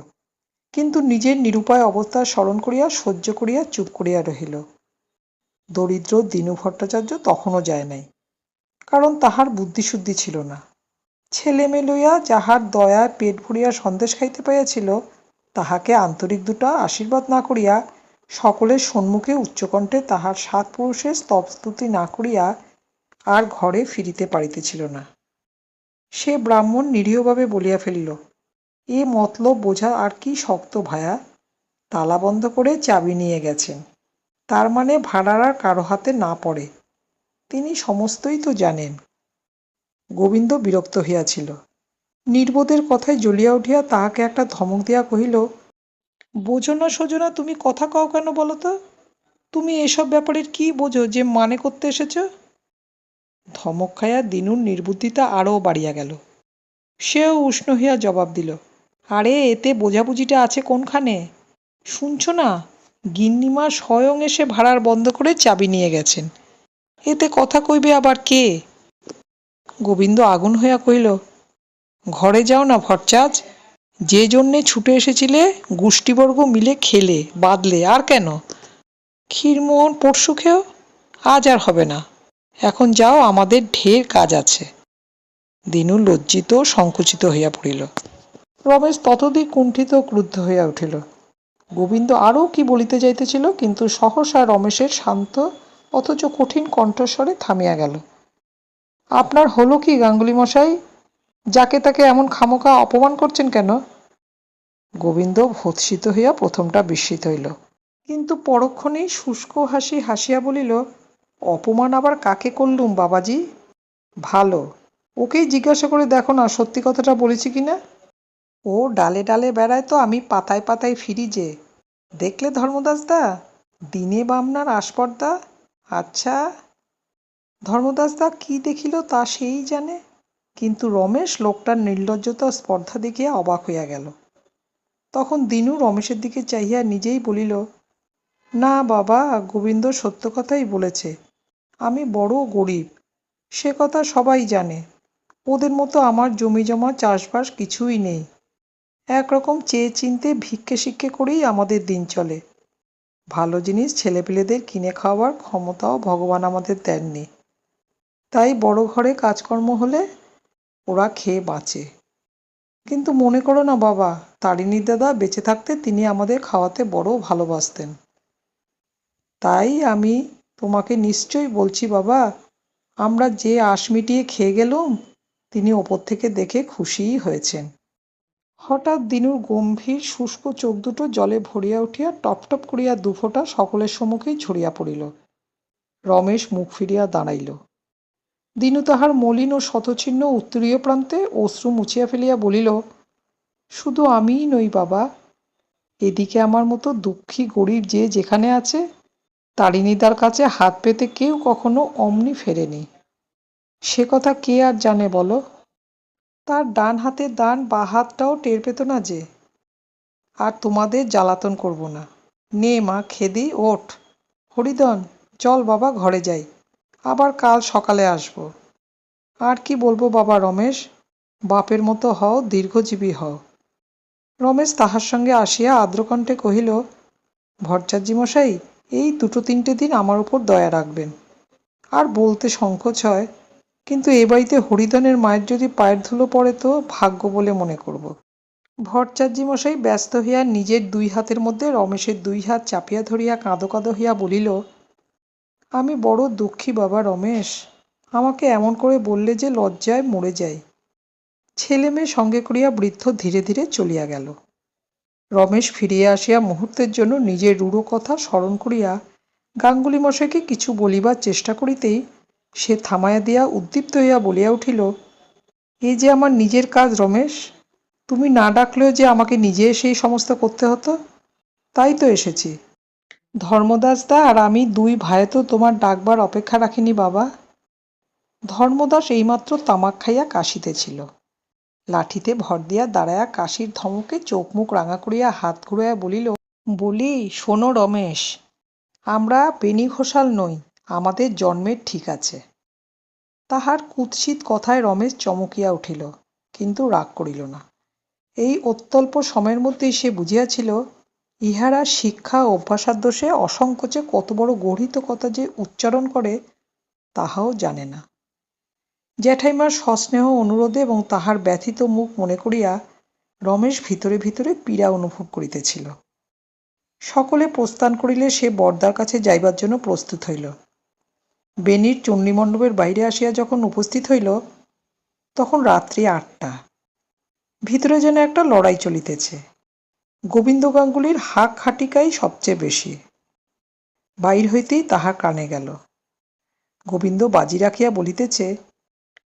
কিন্তু নিজের নিরুপায় অবস্থা স্মরণ করিয়া সহ্য করিয়া চুপ করিয়া রহিল। দরিদ্র দীনু ভট্টাচার্য তখনও যায় নাই, কারণ তাহার বুদ্ধিশুদ্ধি ছিল না। ছেলে মেয়ে লইয়া যাহার দয়ায় পেট ভরিয়া সন্দেশ খাইতে পাইয়াছিল, তাহাকে আন্তরিক দুটা আশীর্বাদ না করিয়া, সকলের সম্মুখে উচ্চকণ্ঠে তাহার 7 পুরুষের স্তবস্তুতি না করিয়া আর ঘরে ফিরিতে পারিতেছিল না। সে ব্রাহ্মণ নিরীহভাবে বলিয়া ফেলিল, এ মতলব বোঝা আর কি শক্ত ভায়া। তালা বন্ধ করে চাবি নিয়ে গেছেন, তার মানে ভাড়ার আর কারো হাতে না পড়ে। তিনি সমস্তই তো জানেন। গোবিন্দ বিরক্ত হইয়াছিল। নির্বোধের কথায় জ্বলিয়া উঠিয়া তাহাকে একটা ধমক দিয়া কহিল, বোঝো না সোজো না, তুমি কথা কও কেন বলো তো? তুমি এসব ব্যাপারের কি বোঝো যে মানে করতে এসেছ? ধমক খাইয়া দিনুর নির্বুদ্ধিতা আরও বাড়িয়া গেল। সেও উষ্ণ হইয়া জবাব দিল, আরে এতে বোঝাবুঝিটা আছে কোনখানে? শুনছ না, গিন্নিমা স্বয়ং এসে ভাড়ার বন্ধ করে চাবি নিয়ে গেছেন। এতে কথা কইবে আবার কে? গোবিন্দ আগুন হইয়া কহিল, ঘরে যাও না ভট্টাচ, যে জন্যে ছুটে এসেছিলে গোষ্ঠীবর্গ মিলে খেলে বাদলে, আর কেন? ক্ষীরমোহন পরশু খেও, আজ আর হবে না। এখন যাও, আমাদের ঢের কাজ আছে। দিনু লজ্জিত সংকুচিত হইয়া পড়িল। রমেশ ততোধিক কুণ্ঠিত ক্রুদ্ধ হইয়া উঠিল। গোবিন্দ আরও কি বলিতে যাইতেছিল, কিন্তু সহসা রমেশের শান্ত অথচ কঠিন কণ্ঠস্বরে থামিয়া গেল। আপনার হলো কি গাঙ্গুলি মশাই? যাকে তাকে এমন খামোখা অপমান করছেন কেন? গোবিন্দ ভৎসিত হইয়া প্রথমটা বিস্মিত হইল, কিন্তু পরক্ষণেই শুষ্ক হাসি হাসিয়া বলিল, অপমান আবার কাকে করলুম বাবাজি? ভালো, ওকেই জিজ্ঞাসা করে দেখো না সত্যি কথাটা বলেছি কিনা। ও ডালে ডালে বেড়ায় তো আমি পাতায় পাতায় ফিরি যে। দেখলে ধর্মদাসদা, দিনে বামনার আস্পর্ধা। আচ্ছা, ধর্মদাসদা কি দেখিল তা সেই জানে, কিন্তু রমেশ লোকটার নির্লজ্জতা স্পর্ধা দেখিয়া অবাক হইয়া গেল। তখন দিনু রমেশের দিকে চাহিয়া নিজেই বলিল, না বাবা, গোবিন্দ সত্য কথাই বলেছে। আমি বড় গরিব, সে কথা সবাই জানে। ওদের মতো আমার জমি জমা চাষবাস কিছুই নেই। একরকম চেয়ে চিনতে ভিক্ষে শিক্ষে করেই আমাদের দিন চলে। ভালো জিনিস ছেলেপিলেদের কিনে খাওয়ার ক্ষমতাও ভগবান আমাদের দেননি। তাই বড় ঘরে কাজকর্ম হলে ওরা খেয়ে বাঁচে। কিন্তু মনে করো না বাবা, তারিণীর দাদা বেঁচে থাকতে তিনি আমাদের খাওয়াতে বড় ভালোবাসতেন। তাই আমি তোমাকে নিশ্চয়ই বলছি বাবা, আমরা যে আশ মিটিয়ে খেয়ে গেলুম, তিনি ওপর থেকে দেখে খুশিই হয়েছেন। হঠাৎ দিনুর গম্ভীর শুষ্ক চোখ দুটো জলে ভরিয়া উঠিয়া টপ টপ করিয়া দুফোঁটা সকলের সম্মুখেই ঝরিয়া পড়িল। রমেশ মুখ ফিরিয়া দাঁড়াইল। দিনু তাহার মলিন ও শতছিন্ন উত্তরীয় প্রান্তে অশ্রু মুছিয়া ফেলিয়া বলিল, শুধু আমিই নই বাবা, এদিকে আমার মতো দুঃখী গরিব যে যেখানে আছে, তারিণীদার কাছে হাত পেতে কেউ কখনো অমনি ফেরেনি। সে কথা কে আর জানে বলো? তার ডান হাতের দান বা হাতটাও টের পেত না যে। আর তোমাদের জ্বালাতন করব না। নে মা, খেদি, ওঠ। হরিধন, চল বাবা, ঘরে যাই, আবার কাল সকালে আসব। আর কি বলবো বাবা রমেশ, বাপের মতো হও, দীর্ঘজীবী হও। রমেশ তাহার সঙ্গে আসিয়া আর্দ্রকণ্ঠে কহিল, ভট্টাচার্য মশাই, এই 2-3 দিন আমার উপর দয়া রাখবেন। আর বলতে সংকোচ হয়, কিন্তু এ বাড়িতে হরিধনের মায়ের যদি পায়ের ধুলো পড়ে তো ভাগ্য বলে মনে করব। ভট্টাচার্য মশাই ব্যস্ত হইয়া নিজের 2 হাতের মধ্যে রমেশের 2 হাত চাপিয়া ধরিয়া কাঁদো কাঁদো হইয়া বলিল, আমি বড় দুঃখী বাবা রমেশ, আমাকে এমন করে বললে যে লজ্জায় মরে যাই। ছেলে মেয়ে সঙ্গে করিয়া বৃদ্ধ ধীরে ধীরে চলিয়া গেল। রমেশ ফিরিয়া আসিয়া মুহূর্তের জন্য নিজের রূঢ় কথা স্মরণ করিয়া গাঙ্গুলি মশাইকে কিছু বলিবার চেষ্টা করিতেই সে থামাইয়া দিয়া উদ্দীপ্ত হইয়া বলিয়া উঠিল, এ যে আমার নিজের কাজ রমেশ, তুমি না ডাকলেও যে আমাকে নিজে এসে এই সমস্ত করতে হতো, তাই তো এসেছি। ধর্মদাসদা আর আমি দুই ভাই তো তোমার ডাকবার অপেক্ষা রাখিনি বাবা। ধর্মদাস এইমাত্র তামাক খাইয়া কাশিতেছিল। লাঠিতে ভর দিয়া দাঁড়াইয়া কাশির ধমকে চোখ মুখ রাঙা করিয়া হাত ঘুরাইয়া বলিল, বলি শোনো রমেশ, আমরা বেণী ঘোষাল নই, আমাদের জন্মের ঠিক আছে। তাহার কুৎসিত কথায় রমেশ চমকিয়া উঠিল, কিন্তু রাগ করিল না। এই অত্যল্প সময়ের মধ্যেই সে বুঝিয়াছিল ইহারা শিক্ষা ও অভ্যাসার দোষে অসংকোচে কত বড় গর্হিত কথা যে উচ্চারণ করে তাহাও জানে না। জ্যাঠাইমার সস্নেহ অনুরোধে এবং তাহার ব্যথিত মুখ মনে করিয়া রমেশ ভিতরে ভিতরে পীড়া অনুভব করিতেছিল। সকলে প্রস্থান করিলে সে বরদার কাছে যাইবার জন্য প্রস্তুত হইল। বেণীর চণ্ডীমণ্ডপের বাহিরে আসিয়া যখন উপস্থিত হইল, তখন রাত্রি ৮টা। ভিতরে যেন একটা লড়াই চলিতেছে। গোবিন্দ গাঙ্গুলির হাক হাটিকাই সবচেয়ে বেশি। বাহির হইতেই তাহার কানে গেল। গোবিন্দ বাজি রাখিয়া বলিতেছে,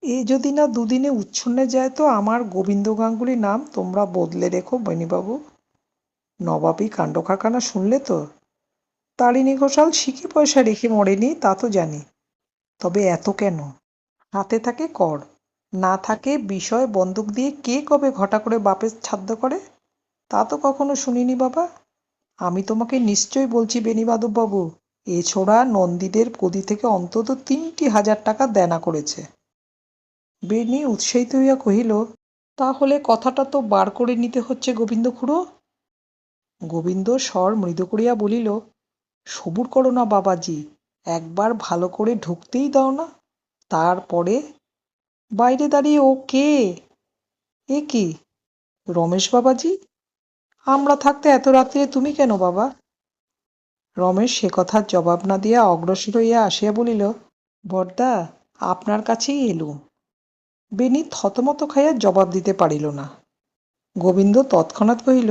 এ যদি না দুদিনে উচ্ছন্নে যায় তো আমার গোবিন্দ গাঙ্গুলি নাম তোমরা বদলে রেখো বেণীবাবু। নবাবী কাণ্ডকারখানা শুনলে তো? তারিণী ঘোষাল সিকি পয়সা রেখে মরেনি তা তো জানি, তবে এত কেন? হাতে থাকে কর, না থাকে বিষয় বন্দুক দিয়ে কে কবে ঘটা করে বাপের ছাদ্য করে তা তো কখনো শুনিনি বাবা। আমি তোমাকে নিশ্চয় বলছি বেণীমাধববাবু, এ ছোড়া নন্দীদের গদি থেকে অন্তত 3,000 টাকা দেনা করেছে। বেণী উৎসাহিত হইয়া কহিল, তাহলে কথাটা তো বার করে নিতে হচ্ছে গোবিন্দ খুড়ো। গোবিন্দ স্বর মৃদু করিয়া বলিল, সবুর করো না বাবাজি, একবার ভালো করে ঢুকতেই দাও না, তারপরে। বাইরে দাঁড়িয়ে ও কে? এ কি রমেশ বাবাজি? আমরা থাকতে এত রাত্রে তুমি কেন বাবা? রমেশ সে কথার জবাব না দিয়া অগ্রসর হইয়া আসিয়া বলিল, বরদা, আপনার কাছেই এলুম। বেণী থতমত খাইয়া জবাব দিতে পারিল না। গোবিন্দ তৎক্ষণাৎ কহিল,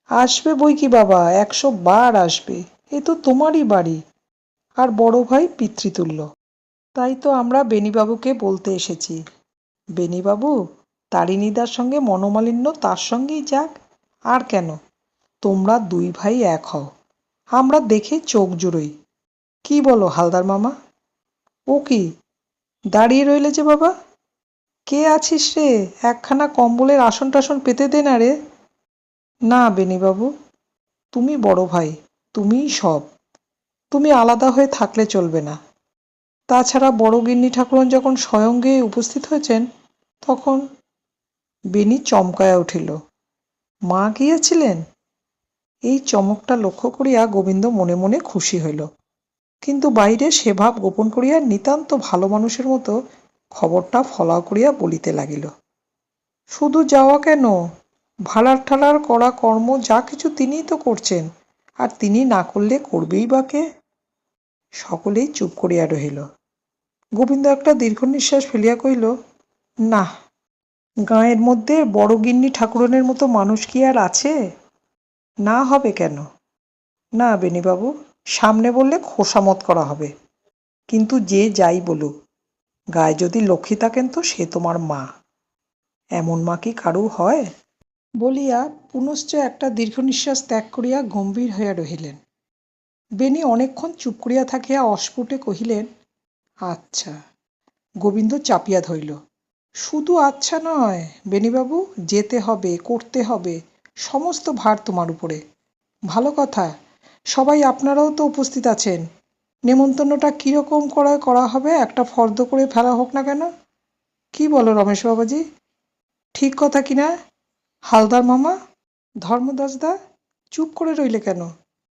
আসবে বই কি বাবা, 100 বার আসবে, এ তো তোমারই বাড়ি, আর বড় ভাই পিতৃতুল্য। তাই তো আমরা বেণীবাবুকে বলতে এসেছি, বেণীবাবু, তারিণীদার সঙ্গে মনোমালিন্য তার সঙ্গেই যাক, আর কেন? তোমরা দুই ভাই এক হও, আমরা দেখে চোখ জুড়োই। কি বলো হালদার মামা? ও কি, দাঁড়িয়ে রইলে যে বাবা? কে আছিস রে? একখানা কম্বলের আসন টাসন পেতে দে না রে। না বেণীবাবু, তুমি বড় ভাই, তুমিই সব, তুমি আলাদা হয়ে থাকলে চলবে না। তাছাড়া বড় গিন্নি ঠাকুরন যখন স্বয়ং গিয়ে উপস্থিত হয়েছেন তখন। বেণী চমকায়া উঠিল, মা গিয়েছিলেন? এই চমকটা লক্ষ্য করিয়া গোবিন্দ মনে মনে খুশি হইল, কিন্তু বাইরে সে ভাব গোপন করিয়া নিতান্ত ভালো মানুষের মতো খবরটা ফলাও করিয়া বলিতে লাগিল, শুধু যাওয়া কেন, ভাড়ার ঠালার করা কর্ম যা কিছু তিনিই তো করছেন, আর তিনি না করলে করবেই বা কে? সকলেই চুপ করিয়া রহিল। গোবিন্দ একটা দীর্ঘ নিঃশ্বাস ফেলিয়া কহিল, না, গাঁয়ের মধ্যে বড় গিন্নি ঠাকুরনের মতো মানুষ কি আর আছে? না হবে কেন? না বেণীবাবু, সামনে বললে খোসামত করা হবে, কিন্তু যে যাই বলুক, গায়ে যদি লক্ষ্মী থাকেন তো সে তোমার মা। এমন মা কি কারু হয়? বলিয়া পুনশ্চ একটা দীর্ঘ নিঃশ্বাস ত্যাগ করিয়া গম্ভীর হইয়া রহিলেন। বেণী অনেকক্ষণ চুপ করিয়া থাকিয়া অস্ফুটে কহিলেন, আচ্ছা। গোবিন্দ চাপিয়া ধরিল, শুধু আচ্ছা নয় বেণীবাবু, যেতে হবে, করতে হবে, সমস্ত ভার তোমার উপরে। ভালো কথা, সবাই আপনারাও তো উপস্থিত আছেন, নেমন্তন্নটা কীরকম করে করা হবে একটা ফর্দ করে ফেলা হোক না কেন? কি বলো রমেশ বাবাজি, ঠিক কথা কিনা? হালদার মামা, ধর্মদাসদা, চুপ করে রইলে কেন?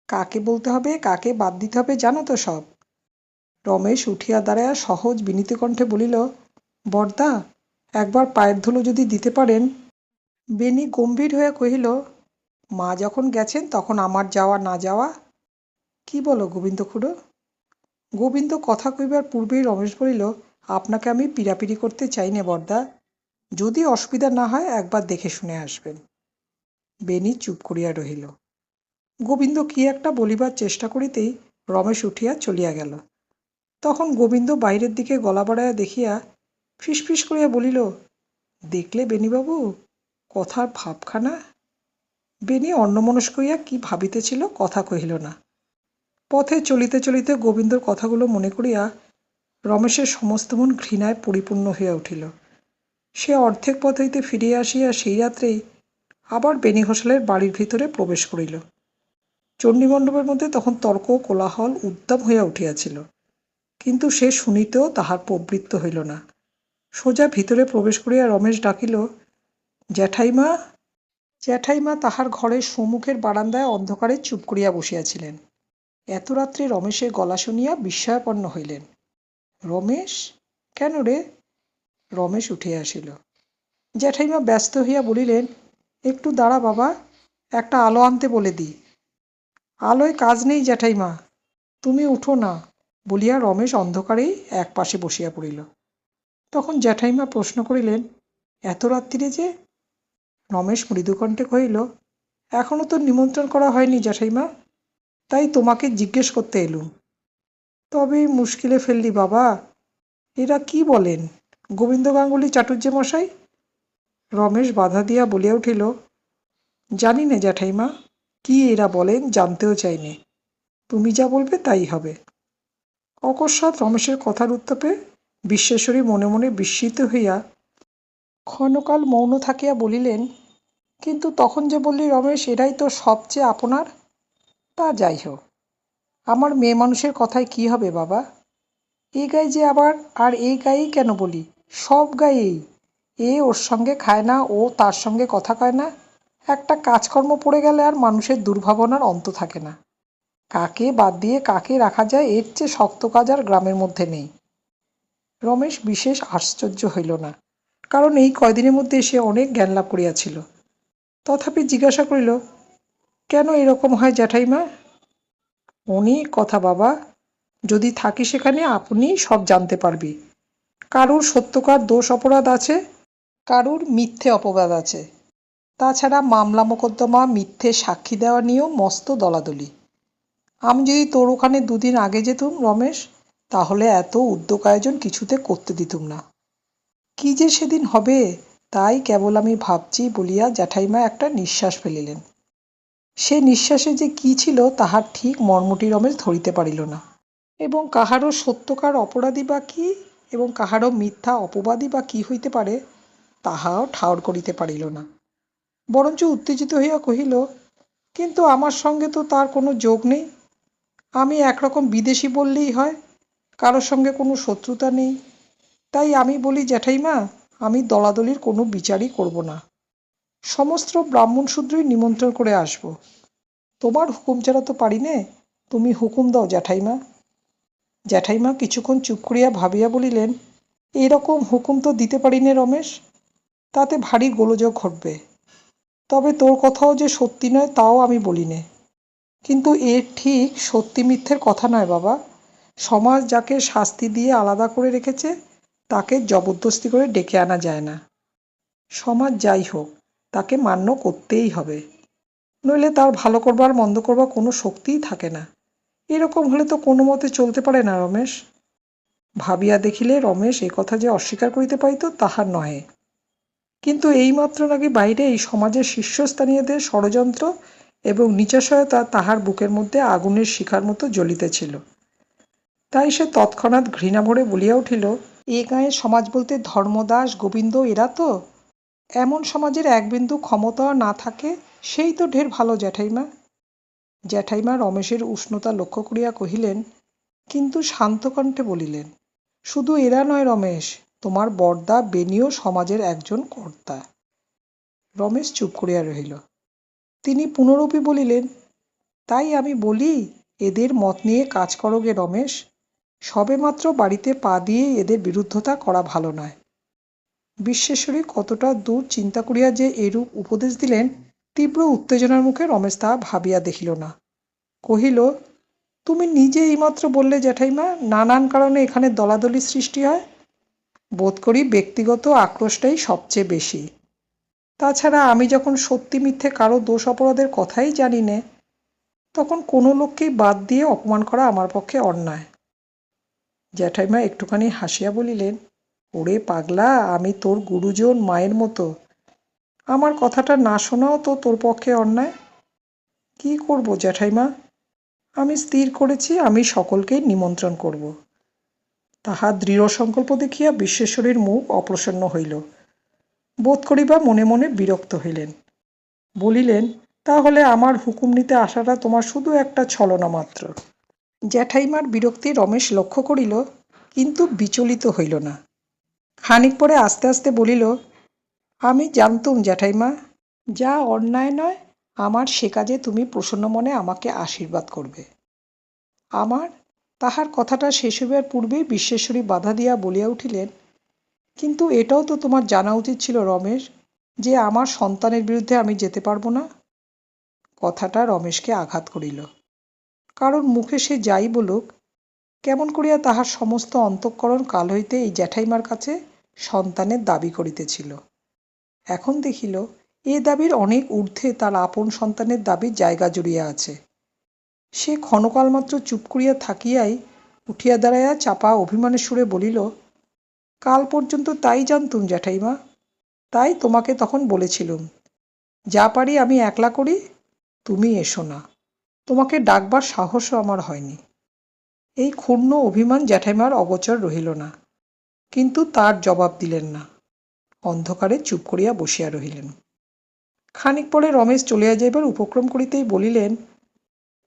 কাকে বলতে হবে, কাকে বাদ দিতে হবে জানো তো সব? রমেশ উঠিয়া দাঁড়াইয়া সহজ বিনীত কণ্ঠে বলিল, বরদা, একবার পায়ের ধুলো যদি দিতে পারেন। বেণী গম্ভীর হইয়া কহিল, মা যখন গেছেন তখন আমার যাওয়া না যাওয়া? কি বলো গোবিন্দ খুড়ো? গোবিন্দ কথা কইবার পূর্বেই রমেশ বলিল, আপনাকে আমি পীড়াপিড়ি করতে চাই নে বরদা, যদি অসুবিধা না হয় একবার দেখে শুনে আসবেন। বেণী চুপ করিয়া রহিল। গোবিন্দ কি একটা বলিবার চেষ্টা করিতেই রমেশ উঠিয়া চলিয়া গেল। তখন গোবিন্দ বাইরের দিকে গলা বাড়াইয়া দেখিয়া ফিসফিস করিয়া বলিল, দেখলে বেণীবাবু, কথার ভাবখানা? বেণী অন্যমনস্ক হইয়া কি ভাবিতেছিল কথা কহিল না। পথে চলিতে চলিতে গোবিন্দর কথাগুলো মনে করিয়া রমেশের সমস্ত মন ঘৃণায় পরিপূর্ণ হইয়া উঠিল। সে অর্ধেক পথ হইতে ফিরিয়া আসিয়া সেই রাত্রেই আবার বেণী ঘোষালের বাড়ির ভিতরে প্রবেশ করিল। চণ্ডীমণ্ডপের মধ্যে তখন তর্ক কোলাহল উদ্দাম হইয়া উঠিয়াছিল, কিন্তু সে শুনিতেও তাহার প্রবৃত্ত হইল না। সোজা ভিতরে প্রবেশ করিয়া রমেশ ডাকিল, জ্যাঠাইমা। জ্যাঠাইমা তাহার ঘরের সম্মুখের বারান্দায় অন্ধকারে চুপ করিয়া বসিয়াছিলেন। এত রাত্রে রমেশের গলা শুনিয়া বিস্ময়াপন্ন হইলেন। রমেশ, কেন রে? রমেশ উঠিয়া আসিল। জ্যাঠাইমা ব্যস্ত হইয়া বলিলেন, একটু দাঁড়া বাবা, একটা আলো আনতে বলে দিই। আলোয় কাজ নেই জ্যাঠাইমা, তুমি উঠো না, বলিয়া রমেশ অন্ধকারেই এক পাশে বসিয়া পড়িল। তখন জ্যাঠাইমা প্রশ্ন করিলেন, এত রাত্রিরে যে? রমেশ মৃদুকণ্ঠে কহিল, এখনো তো নিমন্ত্রণ করা হয়নি জ্যাঠাইমা, তাই তোমাকে জিজ্ঞেস করতে এলুম। তবে মুশকিলে ফেললি বাবা, এরা কি বলেন গোবিন্দ গাঙ্গুলি চাটুর্যে মশাই? রমেশ বাধা দিয়া বলিয়া উঠিল, জানি নে জ্যাঠাইমা, কি এরা বলেন জানতেও চাইনে, তুমি যা বলবে তাই হবে। অকস্মাৎ রমেশের কথার উত্তাপে বিশ্বেশ্বরী মনে মনে বিস্মিত হইয়া ক্ষণকাল মৌন থাকিয়া বলিলেন, কিন্তু তখন যে বললি রমেশ এরাই তো সবচেয়ে আপনার। তা যাই হোক, আমার মেয়ে মানুষের কথায় কি হবে বাবা? এই গায়ে যে আবার, আর এই গায়েই কেন বলি, সব গায়েই। এ ওর সঙ্গে খায় না, ও তার সঙ্গে কথা কয় না, একটা কাজকর্ম পড়ে গেলে আর মানুষের দুর্ভাবনার অন্ত থাকে না। কাকে বাদ দিয়ে কাকে রাখা যায়, এর চেয়ে শক্ত কাজ আর গ্রামের মধ্যে নেই। রমেশ বিশেষ আশ্চর্য হইল না, কারণ এই কয়দিনের মধ্যে সে অনেক জ্ঞান লাভ করিয়াছিল। তথাপি জিজ্ঞাসা করিল, কেন এরকম হয় জ্যাঠাইমা? অনেক কথা বাবা, যদি থাকি সেখানে আপনি সব জানতে পারবি। কারুর সত্যকার দোষ অপরাধ আছে, কারুর মিথ্যে অপবাদ আছে। তাছাড়া মামলা মোকদ্দমা, মিথ্যে সাক্ষী দেওয়া নিয়েও মস্ত দলাদলি। আমি যদি তোর ওখানে দুদিন আগে যেতুম রমেশ, তাহলে এত উদ্যোগ আয়োজন কিছুতে করতে দিতুম না। কি যে সেদিন হবে তাই কেবল আমি ভাবছি, বলিয়া জ্যাঠাইমা একটা নিঃশ্বাস ফেলিলেন। সে নিঃশ্বাসে যে কি ছিল তাহার ঠিক মর্মটি রমেশ ধরিতে পারিল না, এবং কাহারও সত্যকার অপরাধী বা কি, এবং কাহারও মিথ্যা অপবাদী বা কি হইতে পারে তাহাও ঠাউর করিতে পারিল না। বরঞ্চ উত্তেজিত হইয়া কহিল, কিন্তু আমার সঙ্গে তো তার কোনো যোগ নেই, আমি একরকম বিদেশি বললেই হয়, কারোর সঙ্গে কোনো শত্রুতা নেই। তাই আমি বলি জ্যাঠাইমা, আমি দলাদলির কোনো বিচারই করব না, সমস্ত ব্রাহ্মণ শূদ্রই নিমন্ত্রণ করে আসব। তোমার হুকুম ছাড়া তো পারি নে, তুমি হুকুম দাও জ্যাঠাইমা। জ্যাঠাইমা কিছুক্ষণ চুপ করিয়া ভাবিয়া বলিলেন, এইরকম হুকুম তো দিতে পারি নে রমেশ, তাতে ভারী গোলযোগ ঘটবে। তবে তোর কথাও যে সত্যি নয় তাও আমি বলি নে, কিন্তু এর ঠিক সত্যি মিথ্যের কথা নয় বাবা। সমাজ যাকে শাস্তি দিয়ে আলাদা করে রেখেছে তাকে জবরদস্তি করে ডেকে আনা যায় না। সমাজ যাই হোক, তাকে মান্য করতেই হবে, নইলে তার ভালো করবার মন্দ করবার কোনো শক্তিই থাকে না। এরকম হলে তো কোনো মতে চলতে পারে না রমেশ। ভাবিয়া দেখিলে রমেশ এ কথা যে অস্বীকার করিতে পারিত তাহার নহে, কিন্তু এইমাত্র নাকি বাইরে এই সমাজের শীর্ষস্থানীয়দের ষড়যন্ত্র এবং নিচাশয়তা তাহার বুকের মধ্যে আগুনের শিখার মতো জ্বলিতেছিল। তাই সে তৎক্ষণাৎ ঘৃণা ভরে বলিয়া উঠিল, এ গাঁয়ের সমাজ বলতে ধর্মদাস গোবিন্দ এরা তো? এমন সমাজের এক বিন্দু ক্ষমতা না থাকে সেই তো ঢের ভালো জ্যাঠাইমা। জ্যাঠাইমা রমেশের উষ্ণতা লক্ষ্য করিয়া কহিলেন, কিন্তু শান্ত কণ্ঠে বলিলেন, শুধু এরা নয় রমেশ, তোমার বড়দা বেনিও সমাজের একজন কর্তা। রমেশ চুপ করিয়া রহিল। তিনি পুনরূপী বলিলেন, তাই আমি বলি এদের মত নিয়ে কাজ করো গে রমেশ, সবেমাত্র বাড়িতে পা দিয়ে এদের বিরুদ্ধতা করা ভালো নয়। বিশ্বেশ্বরী কতটা দূর চিন্তা করিয়া যে এরূপ উপদেশ দিলেন, তীব্র উত্তেজনার মুখে রমেশ তাহা ভাবিয়া দেখিল না। কহিল, তুমি নিজে এইমাত্র বললে জ্যাঠাইমা, নানান কারণে এখানে দলাদলি সৃষ্টি হয়। বোধ করি ব্যক্তিগত আক্রোশটাই সবচেয়ে বেশি। তাছাড়া আমি যখন সত্যি মিথ্যে কারো দোষ অপরাধের কথাই জানি নে, তখন কোনো লোককেই বাদ দিয়ে অপমান করা আমার পক্ষে অন্যায়। জ্যাঠাইমা একটুখানি হাসিয়া বলিলেন, ওরে পাগলা, আমি তোর গুরুজন, মায়ের মতো, আমার কথাটা না শোনাও তো তোর পক্ষে অন্যায়। কি করব জ্যাঠাইমা, আমি স্থির করেছি আমি সকলকেই নিমন্ত্রণ করব। তাহার দৃঢ় সংকল্প দেখিয়া বিশ্বেশ্বরীর মুখ অপ্রসন্ন হইল। বোধ করিবা মনে মনে বিরক্ত হইলেন। বলিলেন, তাহলে আমার হুকুম নিতে আসাটা তোমার শুধু একটা ছলনা মাত্র। জ্যাঠাইমার বিরক্তি রমেশ লক্ষ্য করিল, কিন্তু বিচলিত হইল না। খানিক পরে আস্তে আস্তে বলিল, আমি জানতুম জ্যাঠাইমা, যা অন্যায় নয় আমার সে কাজে তুমি প্রসন্ন মনে আমাকে আশীর্বাদ করবে। আমার তাহার কথাটা শেষ হইবার পূর্বেই বিশ্বেশ্বরী বাধা দিয়া বলিয়া উঠিলেন, কিন্তু এটাও তো তোমার জানা উচিত ছিল রমেশ, যে আমার সন্তানের বিরুদ্ধে আমি যেতে পারবো না। কথাটা রমেশকে আঘাত করিল, কারণ মুখে সে যাই বলুক, কেমন করিয়া তাহার সমস্ত অন্তঃকরণ কাল হইতে এই জ্যাঠাইমার কাছে সন্তানের দাবি করিতেছিল। এখন দেখিল এ দাবির অনেক ঊর্ধ্বে তার আপন সন্তানের দাবির জায়গা জুড়িয়া আছে। সে ক্ষণকাল মাত্র চুপ করিয়া থাকিয়াই উঠিয়া দাঁড়াইয়া চাপা অভিমানের সুরে বলিল, কাল পর্যন্ত তাই জানতুম জ্যাঠাইমা, তাই তোমাকে তখন বলেছিলুম, যা পারি আমি একলা করি, তুমি এসো না। তোমাকে ডাকবার সাহসও আমার হয়নি। এই ক্ষুণ্ণ অভিমান জ্যাঠাইমার অগোচর রহিল না, কিন্তু তার জবাব দিলেন না। অন্ধকারে চুপ করিয়া বসিয়া রহিলেন। খানিক পরে রমেশ চলিয়া যাইবার উপক্রম করিতেই বলিলেন,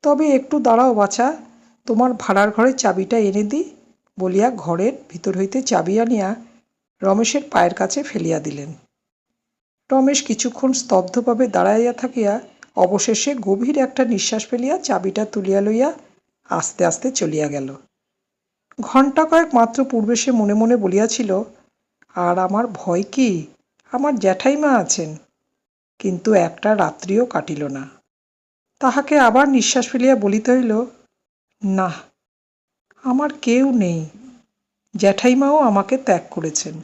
তবে একটু দাঁড়াও বাছা, তোমার ভাড়ার ঘরের চাবিটা এনে দিই, বলিয়া ঘরের ভিতর হইতে চাবি আনিয়া রমেশের পায়ের কাছে ফেলিয়া দিলেন। রমেশ কিছুক্ষণ স্তব্ধভাবে দাঁড়াইয়া থাকিয়া অবশেষে গভীর একটা নিঃশ্বাস ফেলিয়া চাবিটা তুলিয়া লইয়া আস্তে আস্তে চলিয়া গেল। ঘণ্টা কয়েক মাত্র পূর্বে সে মনে মনে বলিয়াছিল, আর আমার ভয় কি, আমার জ্যাঠাইমা আছেন। কিন্তু একটা রাত্রিও কাটিল না। তাহাকে আবার নিঃশ্বাস ফেলিয়া বলিতে হইল, না, আমার কেউ নেই, জ্যাঠাইমাও আমাকে ত্যাগ করেছেন।